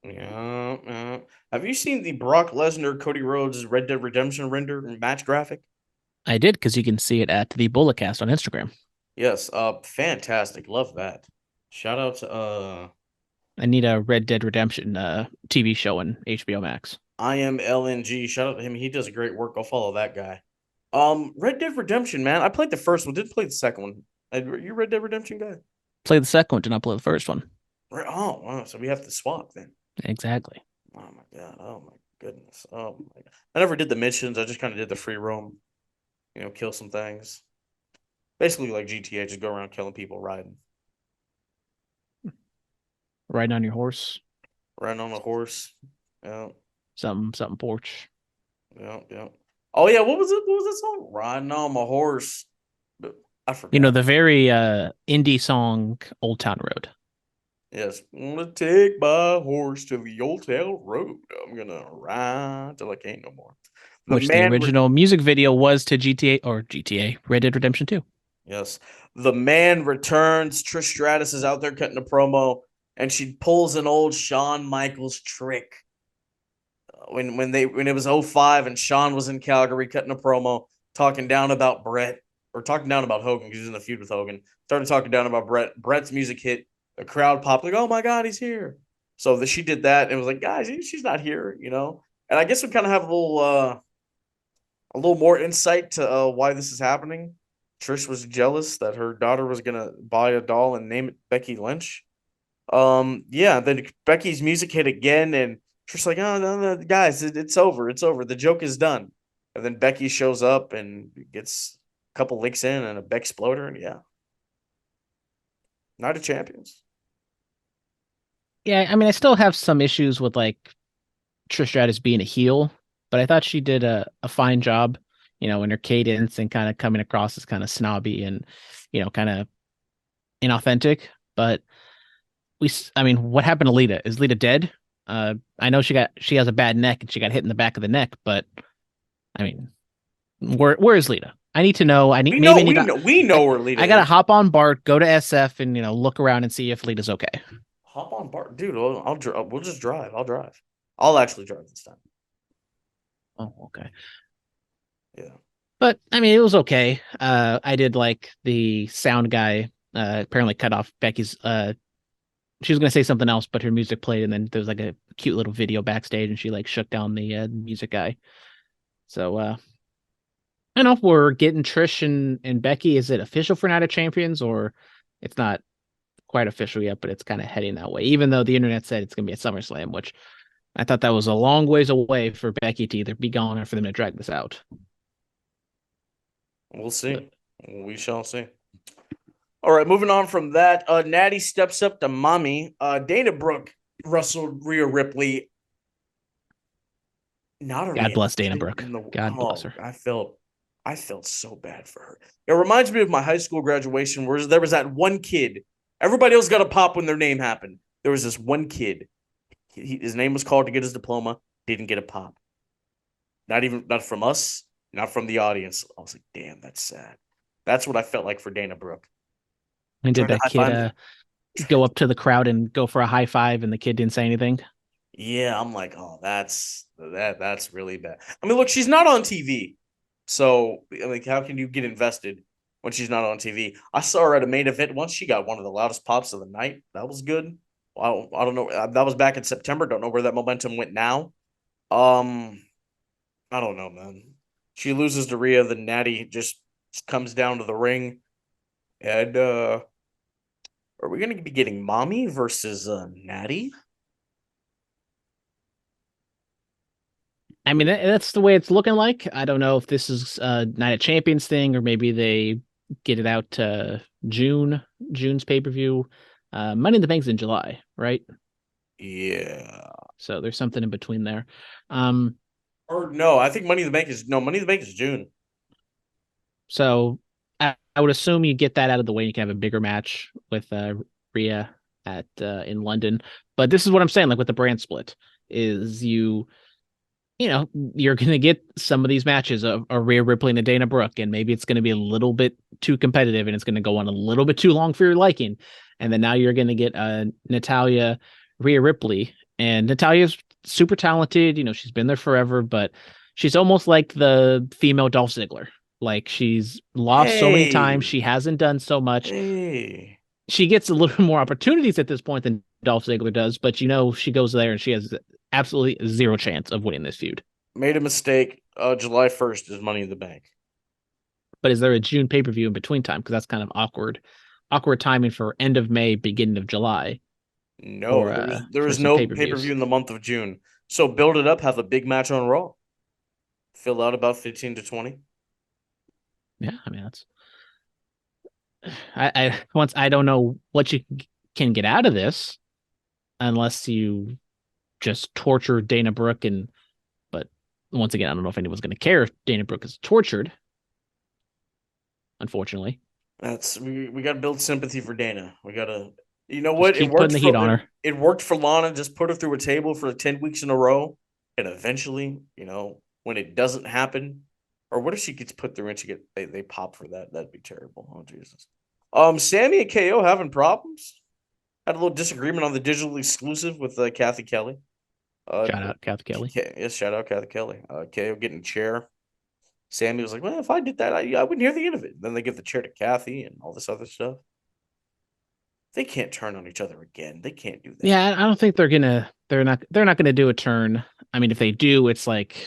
Yeah. Have you seen the Brock Lesnar Cody Rhodes Red Dead Redemption render match graphic?
I did, because you can see it at the Bulletcast on Instagram.
Yes, fantastic. Love that. Shout out to
I need a Red Dead Redemption TV show on HBO Max.
I am LNG. Shout out to him. He does great work. I'll follow that guy. Red Dead Redemption, man. I played the first one. Didn't play the second one. Are you a Red Dead Redemption guy?
Played the second one. Did not play the first one.
Oh, wow. So we have to swap then.
Exactly.
Oh my god. Oh my goodness. Oh my god. I never did the missions. I just kind of did the free roam. Kill some things. Basically like GTA, just go around killing people, riding.
Riding on your horse.
Riding on a horse. Yeah.
Something porch.
Yeah. Oh yeah, what was it? What was that song? Riding on my horse. I forgot.
The very indie song Old Town Road.
Yes. I'm gonna take my horse to the Old Town Road. I'm gonna ride till I can't no more.
The original music video was to GTA Red Dead Redemption 2.
Yes. The man returns. Trish Stratus is out there cutting a promo, and she pulls an old Shawn Michaels trick. When it was 05 and Shawn was in Calgary cutting a promo, talking down about Brett, or talking down about Hogan because he's in the feud with Hogan. Started talking down about Brett. Brett's music hit. The crowd popped like, "Oh my God, he's here!" So she did that and was like, "Guys, she's not here," And I guess we kind of have a little more insight to why this is happening. Trish was jealous that her daughter was gonna buy a doll and name it Becky Lynch. Then Becky's music hit again, and Trish's like, "Oh no, guys, it's over. It's over. The joke is done." And then Becky shows up and gets a couple licks in and a Beck exploder, and yeah. Night of Champions.
Yeah, I mean, I still have some issues with like Trish Stratus being a heel, but I thought she did a fine job, in her cadence and kind of coming across as kind of snobby and, kind of inauthentic. But what happened to Lita? Is Lita dead? I know she has a bad neck and she got hit in the back of the neck, but I mean, where is Lita? I need to know.
We know where Lita is.
I gotta hop on Bart, go to SF, and look around and see if Lita's okay.
Hop on Bart, dude. We'll just drive. I'll drive. I'll actually drive this time.
Oh, okay.
Yeah.
But I mean, it was okay. I did like the sound guy apparently cut off Becky's. She was gonna say something else, but her music played, and then there was like a cute little video backstage, and she like shook down the music guy. So I don't know if we're getting Trish and Becky. Is it official for Night of Champions, or it's not quite official yet, but it's kind of heading that way, even though the internet said it's going to be at SummerSlam, which I thought that was a long ways away for Becky to either be gone or for them to drag this out.
We'll see. We shall see. All right, moving on from that. Natty steps up to mommy. Dana Brooke wrestled Rhea Ripley. Not a
God bless Dana
reaction
Brooke.
in the
God bless her.
I felt so bad for her. It reminds me of my high school graduation where there was that one kid. Everybody else got a pop when their name happened. There was this one kid. His name was called to get his diploma. Didn't get a pop. Not from us. Not from the audience. I was like, damn, that's sad. That's what I felt like for Dana Brooke.
And did
Trying to
that
high-five
kid go up to the crowd and go for a high five and the kid didn't say anything?
Yeah, I'm like, oh, that's really bad. I mean, look, she's not on TV, so like, how can you get invested when she's not on TV? I saw her at a main event once. She got one of the loudest pops of the night. That was good. I don't know. That was back in September. Don't know where that momentum went now. I don't know, man. She loses to Rhea. The Natty just comes down to the ring, and are we going to be getting Mommy versus Natty?
I mean, that's the way it's looking like. I don't know if this is a Night of Champions thing or maybe they get it out to June's pay-per-view. Money in the Bank's in July, right?
Yeah.
So there's something in between there.
Or no, I think Money in the Bank is June.
So I would assume you get that out of the way. You can have a bigger match with Rhea at in London. But this is what I'm saying, like with the brand split, is you're going to get some of these matches of Rhea Ripley and a Dana Brooke, and maybe it's going to be a little bit too competitive and it's going to go on a little bit too long for your liking. And then now you're going to get Natalya, Rhea Ripley, and Natalya's super talented. She's been there forever, but she's almost like the female Dolph Ziggler. Like she's lost so many times. She hasn't done so much. She gets a little more opportunities at this point than Dolph Ziggler does, but she goes there and she has absolutely zero chance of winning this feud.
Made a mistake. July 1st is Money in the Bank.
But is there a June pay-per-view in between time? Because that's kind of awkward timing for end of May, beginning of July.
No, there is no pay-per-view in the month of June. So build it up, have a big match on Raw. Fill out about 15 to 20.
Yeah, I mean that's I don't know what you can get out of this unless you just torture Dana Brooke but once again, I don't know if anyone's going to care if Dana Brooke is tortured. Unfortunately,
we got to build sympathy for Dana. We got to, what?
Keep putting the heat on her.
It worked for Lana. Just put her through a table for 10 weeks in a row, and eventually, when it doesn't happen, or what if she gets put through and they pop for that? That'd be terrible. Oh Jesus. Sammy and KO having problems. Had a little disagreement on the digital exclusive with Kathy Kelly.
Shout out Kathy Kelly.
Yes, shout out Kathy Kelly. KO getting a chair. Sammy was like, well, if I did that, I wouldn't hear the end of it. Then they give the chair to Kathy and all this other stuff. They can't turn on each other again. They can't do that.
Yeah, I don't think they're not gonna do a turn. I mean, if they do, it's like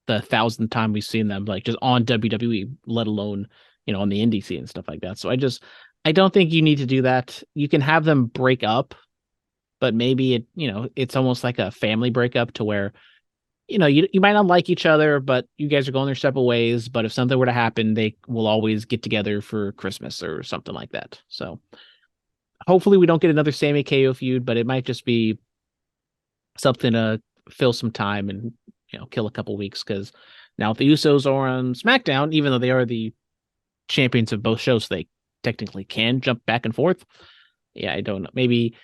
the 1,000th time we've seen them, like just on WWE, let alone, on the indie scene and stuff like that. So I don't think you need to do that. You can have them break up, but maybe it's almost like a family breakup to where, you might not like each other, but you guys are going their separate ways. But if something were to happen, they will always get together for Christmas or something like that. So hopefully we don't get another Sammy KO feud, but it might just be something to fill some time and, kill a couple weeks. Because now if the Usos are on SmackDown, even though they are the champions of both shows, they technically can jump back and forth. Yeah, I don't know. Maybe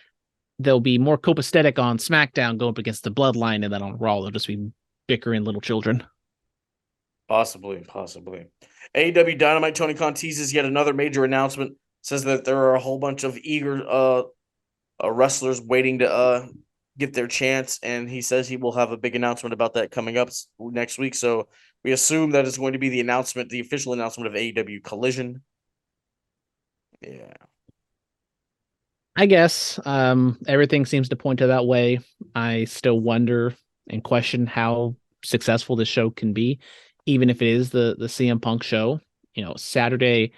they'll be more copacetic on SmackDown going up against the Bloodline, and then on Raw they'll just be bickering little children.
Possibly. AEW Dynamite, Tony Khan teases yet another major announcement. Says that there are a whole bunch of eager wrestlers waiting to get their chance, and he says he will have a big announcement about that coming up next week. So we assume that it's going to be the official announcement of AEW Collision. Yeah.
I guess everything seems to point to that way. I still wonder and question how successful this show can be, even if it is the CM Punk show. Saturday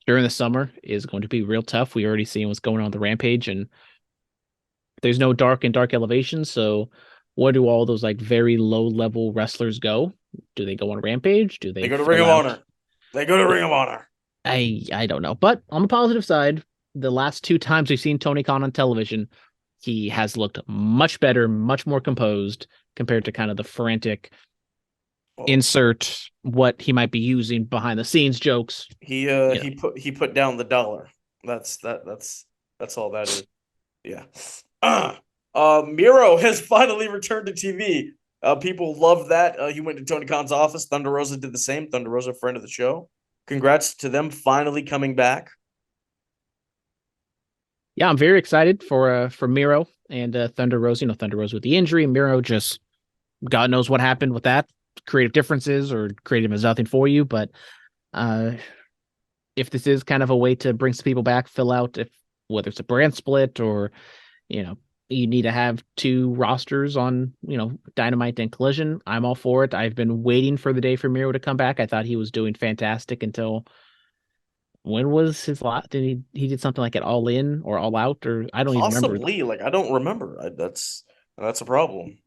during the summer is going to be real tough. We already seen what's going on with the Rampage, and there's no dark elevation, so where do all those like very low level wrestlers go? Do they go on Rampage? Do
They
they
go to Ring
fill
of
out?
Honor. They go to Ring of Honor.
I don't know. But on the positive side, the last two times we've seen Tony Khan on television, he has looked much better, much more composed compared to kind of the frantic
Well,
insert what he might be using behind the scenes jokes.
he put down the dollar. That's all that is. Yeah. Miro has finally returned to TV. People love that. He went to Tony Khan's office. Thunder Rosa did the same. Thunder Rosa, friend of the show. Congrats to them finally coming back.
Yeah, I'm very excited for Miro and Thunder Rosa. You know, Thunder Rosa with the injury, Miro just God knows what happened with that. Creative differences or creative is nothing for you, but uh if this is kind of a way to bring some people back, fill out if whether it's a brand split or you know you need to have two rosters on Dynamite and Collision, I'm all for it. I've been waiting for the day for Miro to come back. I thought he was doing fantastic until when was his last? Did he did something like at All In or All Out or I don't even remember.
Possibly, like I don't remember. That's a problem.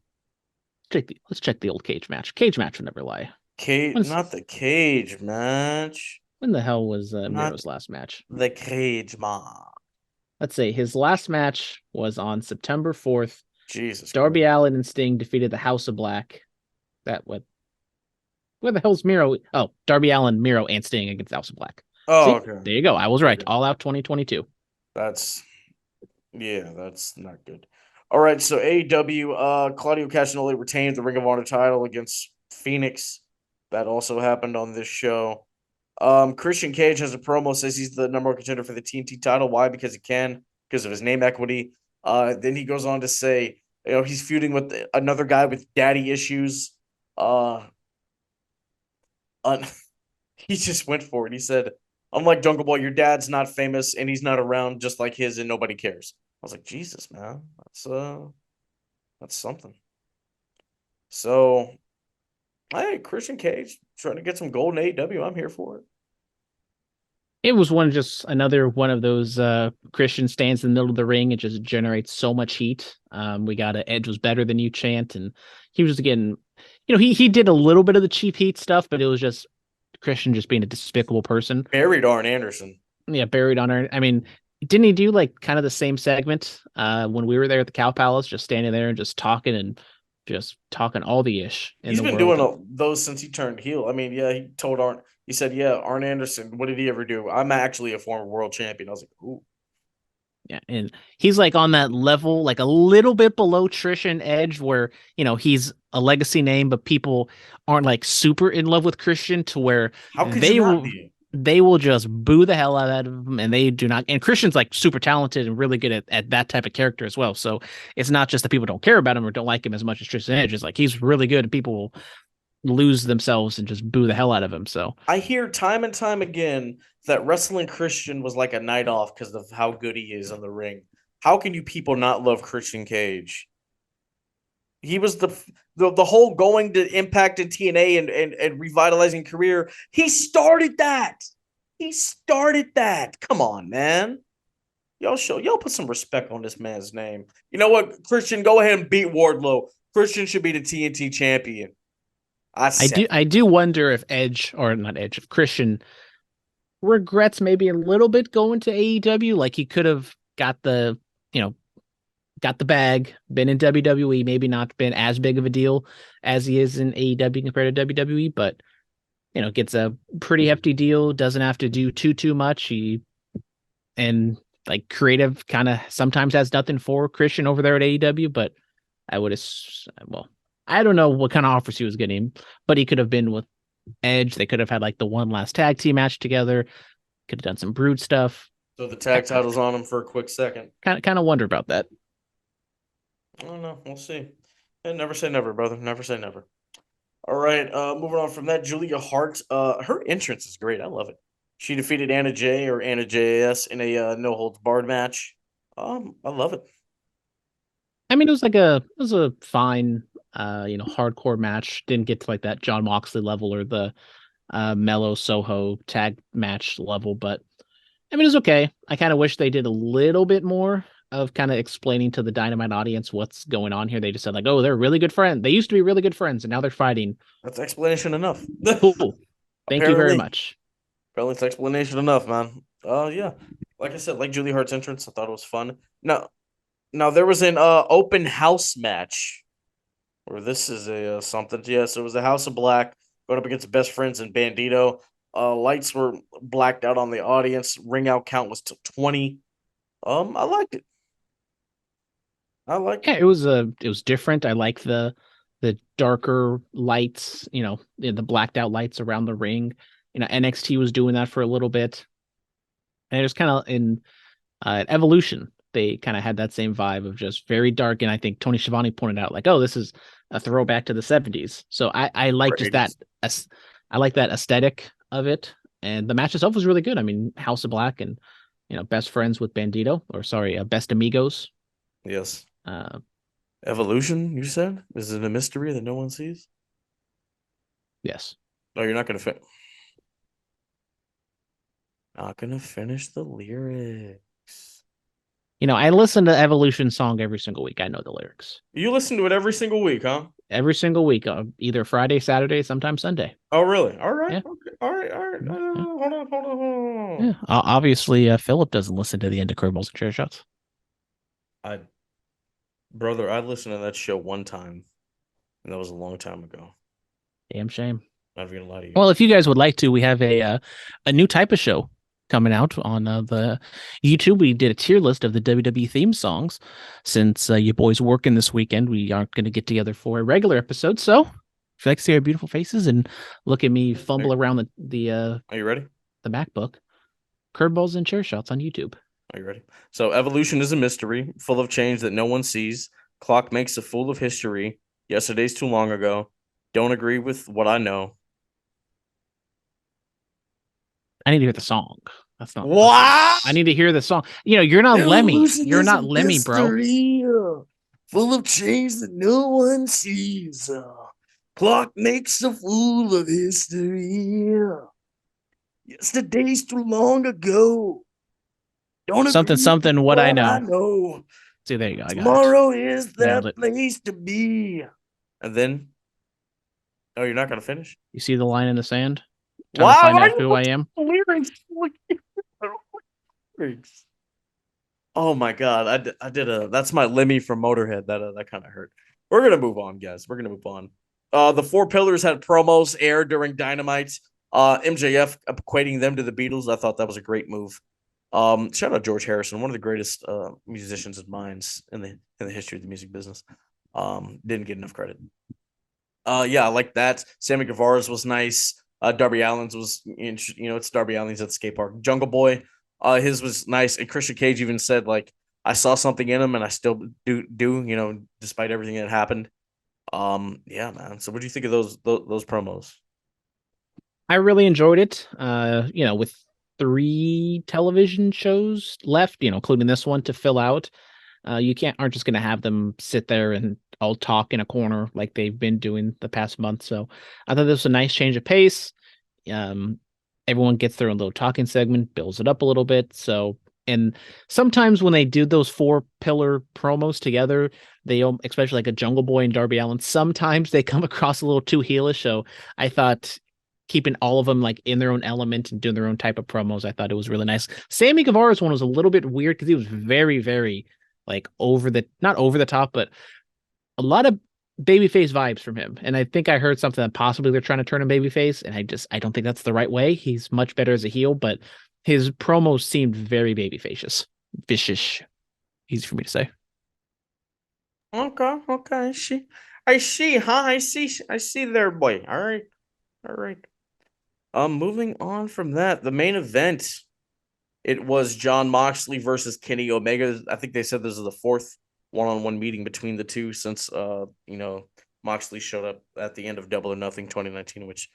Let's check the old cage match. Cage match would never lie.
Not the cage match.
When the hell was
Not
Miro's last match?
The cage match.
Let's see. His last match was on September 4th.
Jesus.
Darby
Christ.
Allin and Sting defeated the House of Black. That what? Where the hell's Miro? Oh, Darby Allin, Miro, and Sting against the House of Black.
Oh,
see?
okay.
There you go. I was right.
Okay.
All Out 2022.
That's not good. All right, so AEW, Claudio Castagnoli retained the Ring of Honor title against Phoenix. That also happened on this show. Christian Cage has a promo, says he's the number one contender for the TNT title. Why? Because he can, because of his name equity. Then he goes on to say, he's feuding with another guy with daddy issues. He just went for it. He said, unlike Jungle Boy, your dad's not famous and he's not around just like his and nobody cares. I was like, Jesus, man, that's something. So, hey, Christian Cage trying to get some gold in AEW. I'm here for it.
It was another one of those Christian stands in the middle of the ring. It just generates so much heat. We got a Edge was better than you chant, and he was getting, he did a little bit of the cheap heat stuff, but it was just Christian just being a despicable person.
Buried Arn Anderson.
Yeah, buried on her. I mean, didn't he do like kind of the same segment when we were there at the Cow Palace, just standing there and just talking all the ish.
He's been doing those since he turned heel. I mean, yeah, he told Arn. He said, "Yeah, Arn Anderson. What did he ever do? I'm actually a former world champion." I was like, "Ooh."
Yeah, and he's like on that level, like a little bit below Trish and Edge, where he's a legacy name, but people aren't like super in love with Christian to where
how could you not be?
They will just boo the hell out of him, and they do not. And Christian's like super talented and really good at that type of character as well. So it's not just that people don't care about him or don't like him as much as Tristan Edge. It's like he's really good, and people will lose themselves and just boo the hell out of him. So
I hear time and time again that wrestling Christian was like a night off because of how good he is on the ring. How can you people not love Christian Cage? He was the whole going to Impact and TNA and revitalizing career. He started that. Come on, man. Y'all put some respect on this man's name. You know what, Christian? Go ahead and beat Wardlow. Christian should be the TNT champion.
I do wonder if if Christian regrets maybe a little bit going to AEW. Like he could have got the bag, been in WWE, maybe not been as big of a deal as he is in AEW compared to WWE, but gets a pretty hefty deal, doesn't have to do too much. And like creative kind of sometimes has nothing for Christian over there at AEW, but I don't know what kind of offers he was getting, but he could have been with Edge. They could have had like the one last tag team match together, could have done some Brood stuff.
So the tag title's on him for a quick second.
Kind of wonder about that.
I don't know. We'll see. And never say never, brother. Never say never. All right. Moving on from that, Julia Hart. Her entrance is great. I love it. She defeated Anna Jay or Anna JAS in a no holds barred match. I love it.
I mean, it was a fine, hardcore match. Didn't get to like that John Moxley level or the Mellow Soho tag match level, but I mean, it was okay. I kind of wish they did a little bit more of kind of explaining to the Dynamite audience what's going on here. They just said like, oh, they're really good friends. They used to be really good friends, and now they're fighting.
That's explanation enough.
Cool. Thank you very
Apparently.
much.
Apparently, it's explanation enough, man. Yeah. Like I said, like Julie Hart's entrance, I thought it was fun. Now there was an open house match, or this is a something. Yes, it was the House of Black going up against Best Friends and Bandito. Lights were blacked out on the audience. Ring out count was 20. I liked it.
Yeah, it was different. I like the darker lights, the blacked out lights around the ring. NXT was doing that for a little bit. And it was kind of in Evolution. They kind of had that same vibe of just very dark. And I think Tony Schiavone pointed out like, oh, this is a throwback to the 70s. So I like just that. I like that aesthetic of it. And the match itself was really good. I mean, House of Black and, Best Friends with Bandito, or sorry, Best Amigos.
Yes. Evolution, you said? Is it a mystery that no one sees?
Yes.
No, you're not going to Not going to finish the lyrics.
I listen to Evolution song every single week. I know the lyrics.
You listen to it every single week, huh?
Every single week, either Friday, Saturday, sometimes Sunday.
Oh, really? All right.
Yeah.
Okay. All right.
Yeah.
Hold on.
Yeah. Obviously, Phillip doesn't listen to the end of Curveballs and Chair Shots.
Brother, I listened to that show one time, and that was a long time ago.
Damn shame.
Not even gonna lie to you.
Well, if you guys would like to, we have a new type of show coming out on the YouTube. We did a tier list of the WWE theme songs. Since you boys working this weekend, we aren't going to get together for a regular episode. So, if you like to see our beautiful faces and look at me fumble around the
Are you ready?
The MacBook, Curveballs and Chair Shots on YouTube.
Are you ready? So, Evolution is a mystery, full of change that no one sees. Clock makes a fool of history. Yesterday's too long ago. Don't agree with what I know.
I need to hear the song. That's not
what.
I need to hear the song. You're not Lemmy. You're not Lemmy, bro.
Full of change that no one sees. Clock makes a fool of history. Yesterday's too long ago. Don't
something. What I know.
I know.
See, there you go.
Tomorrow is that place to be. And then, oh, you're not gonna finish.
You see the line in the sand? Wow! Find out who I am.
Lyrics. Oh my god! I did a. That's my Lemmy from Motorhead. That kind of hurt. We're gonna move on, guys. We're gonna move on. The Four Pillars had promos aired during Dynamite. MJF equating them to the Beatles. I thought that was a great move. Shout out George Harrison, one of the greatest musicians and minds in the history of the music business. Didn't get enough credit. Yeah, I like that. Sammy Guevara's was nice. Darby Allin's was, it's Darby Allin's at the skate park. Jungle Boy, his was nice. And Christian Cage even said, like, I saw something in him and I still do, despite everything that happened. Yeah, man. So what do you think of those promos?
I really enjoyed it. With 3 television shows left, including this one to fill out. You aren't just going to have them sit there and all talk in a corner like they've been doing the past month. So I thought this was a nice change of pace. Everyone gets their own little talking segment, builds it up a little bit. So, and sometimes when they do those 4 pillar promos together, they, especially like a Jungle Boy and Darby Allin, sometimes they come across a little too heelish. So I thought keeping all of them like in their own element and doing their own type of promos, I thought it was really nice. Sammy Guevara's one was a little bit weird because he was very, very like not over the top, but a lot of babyface vibes from him. And I think I heard something that possibly they're trying to turn him babyface. And I don't think that's the right way. He's much better as a heel, but his promos seemed very babyfacious, vicious. Easy for me to say.
Okay. I see, huh? I see there, boy. All right. Moving on from that, the main event, it was Jon Moxley versus Kenny Omega. I think they said this is the 4th one-on-one meeting between the two since Moxley showed up at the end of Double or Nothing 2019, which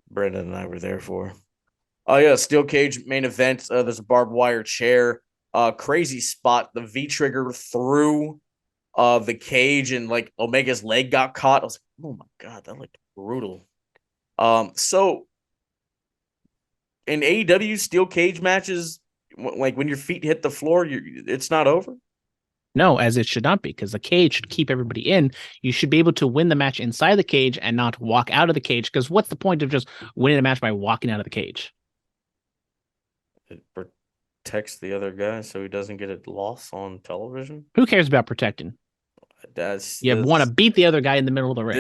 Brandon and I were there for. Yeah, steel cage main event. There's a barbed wire chair. Crazy spot. The V trigger through the cage and like Omega's leg got caught. I was like, oh my god, that looked brutal. So in AEW steel cage matches, like when your feet hit the floor, it's not over.
No, as it should not be, because the cage should keep everybody in. You should be able to win the match inside the cage and not walk out of the cage, because what's the point of just winning a match by walking out of the cage?
It protects the other guy so he doesn't get it lost on television.
Who cares about protecting? You want to beat the other guy in the middle of the ring.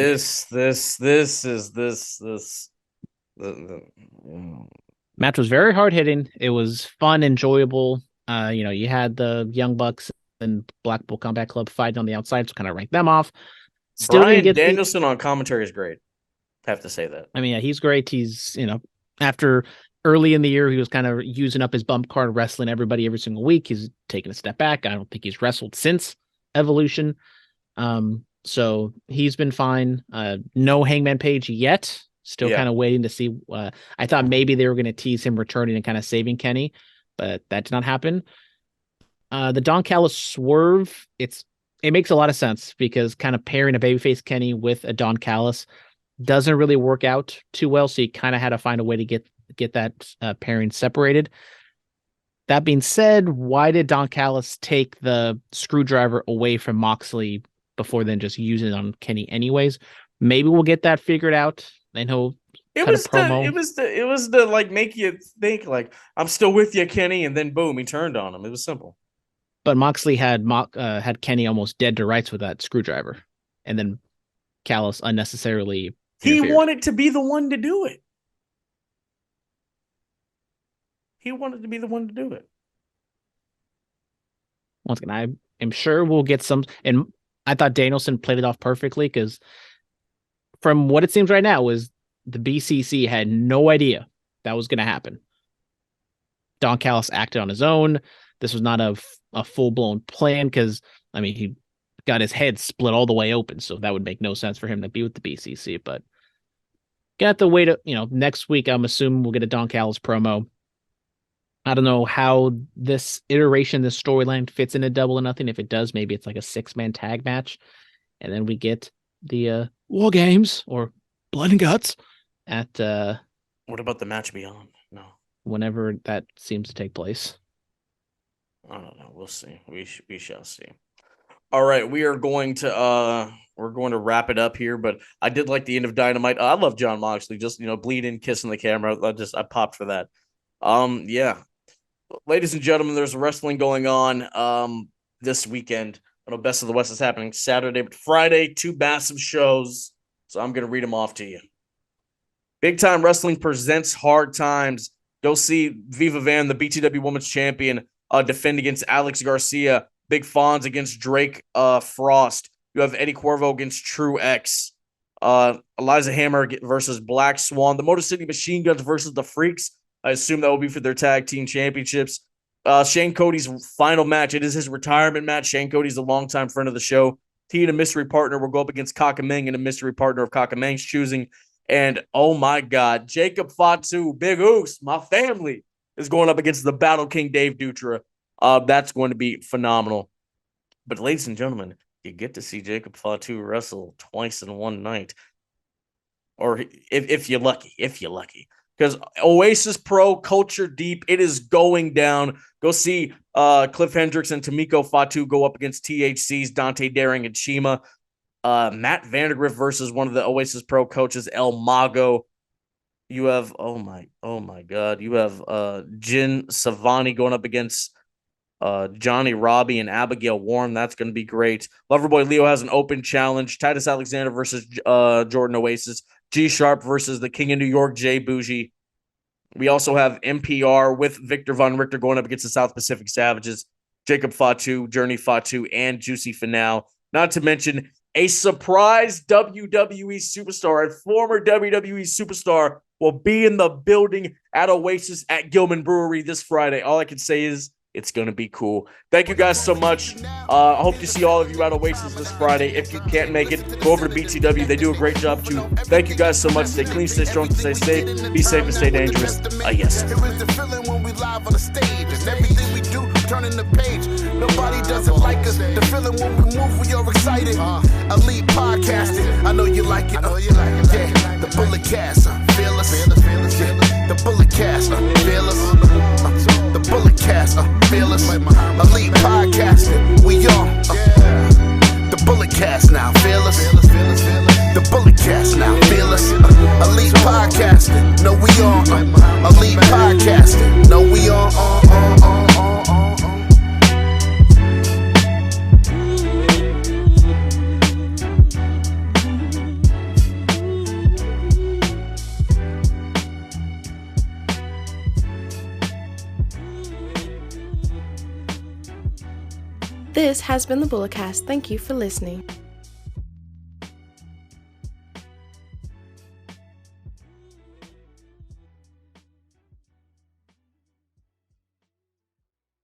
Match was very hard hitting. It was fun, enjoyable. You had the Young Bucks and Blackpool Combat Club fighting on the outside, so kind of rank them off.
Still Bryan Danielson on commentary is great. Have to say that.
I mean, yeah, he's great. He's, after early in the year, he was kind of using up his bump card, wrestling everybody every single week. He's taken a step back. I don't think he's wrestled since Evolution. So he's been fine. No Hangman Page yet. Still kind of waiting to see. I thought maybe they were going to tease him returning and kind of saving Kenny, but that did not happen. The Don Callis swerve, it makes a lot of sense because kind of pairing a babyface Kenny with a Don Callis doesn't really work out too well. So you kind of had to find a way to get that pairing separated. That being said, why did Don Callis take the screwdriver away from Moxley before then just using it on Kenny anyways? Maybe we'll get that figured out. And he'll
it was the like make you think like I'm still with you, Kenny, and then boom, he turned on him. It was simple.
But Moxley had Kenny almost dead to rights with that screwdriver, and then Callis unnecessarily interfered.
He wanted to be the one to do it.
Once again, I am sure we'll get some. And I thought Danielson played it off perfectly because from what it seems right now is the BCC had no idea that was going to happen. Don Callis acted on his own. This was not a full-blown plan because, I mean, he got his head split all the way open, so that would make no sense for him to be with the BCC. But got to wait, next week, I'm assuming we'll get a Don Callis promo. I don't know how this iteration, this storyline fits into Double or Nothing. If it does, maybe it's like a 6-man tag match. And then we get the War Games or Blood and Guts at...
what about the match beyond? No.
Whenever that seems to take place.
I don't know. We'll see. We shall see. All right, we are going to wrap it up here, but I did like the end of Dynamite. I love Jon Moxley, just bleeding, kissing the camera. I popped for that. Yeah. Ladies and gentlemen, there's wrestling going on this weekend. I know Best of the West is happening Saturday, but Friday, 2 massive shows. So I'm going to read them off to you. Big Time Wrestling presents Hard Times. Go see Viva Van, the BTW Women's Champion, defend against Alex Garcia. Big Fonz against Drake Frost. You have Eddie Cuervo against True X. Eliza Hammer versus Black Swan. The Motor City Machine Guns versus the Freaks. I assume that will be for their tag team championships. Shane Cody's final match. It is his retirement match. Shane Cody's a longtime friend of the show. He and a mystery partner will go up against Kakameng and a mystery partner of Kakameng's choosing. And, oh, my God, Jacob Fatu, Big Oos, my family, is going up against the Battle King Dave Dutra. That's going to be phenomenal. But, ladies and gentlemen, you get to see Jacob Fatu wrestle twice in one night. Or if you're lucky. Because Oasis Pro, Culture Deep, it is going down. Go see Cliff Hendricks and Tomiko Fatu go up against THC's Dante Daring and Chima. Matt Vandergriff versus one of the Oasis Pro coaches, El Mago. You have, oh my God. You have Jin Savani going up against Johnny Robbie and Abigail Warren. That's going to be great. Loverboy Leo has an open challenge. Titus Alexander versus Jordan Oasis. G-Sharp versus the King of New York, Jay Bougie. We also have MPR with Victor Von Richter going up against the South Pacific Savages. Jacob Fatu, Journey Fatu, and Juicy Finale. Not to mention a surprise WWE superstar, a former WWE superstar, will be in the building at Oasis at Gilman Brewery this Friday. All I can say is it's going to be cool. Thank you guys so much. I hope to see all of you at Oasis this Friday. If you can't make it, go over to BTW. They do a great job too. Thank you guys so much. Stay clean, stay strong, stay safe. Be safe and stay dangerous. Yes.
It was the feeling when we live on the stage. And everything we do, turning the page. Nobody doesn't like us. The feeling when we move, we are excited. Elite podcasting. I know you like it. Yeah, the Bullet Cast. Fearless. The Bullet Cast. Fearless. The Bullet cast, fearless. Elite podcasting, we on. The bullet cast now, fearless. The bullet cast now, fearless. Elite podcasting, no we on. Elite podcasting, no we on.
This has been the Bulletcast. Thank you for listening.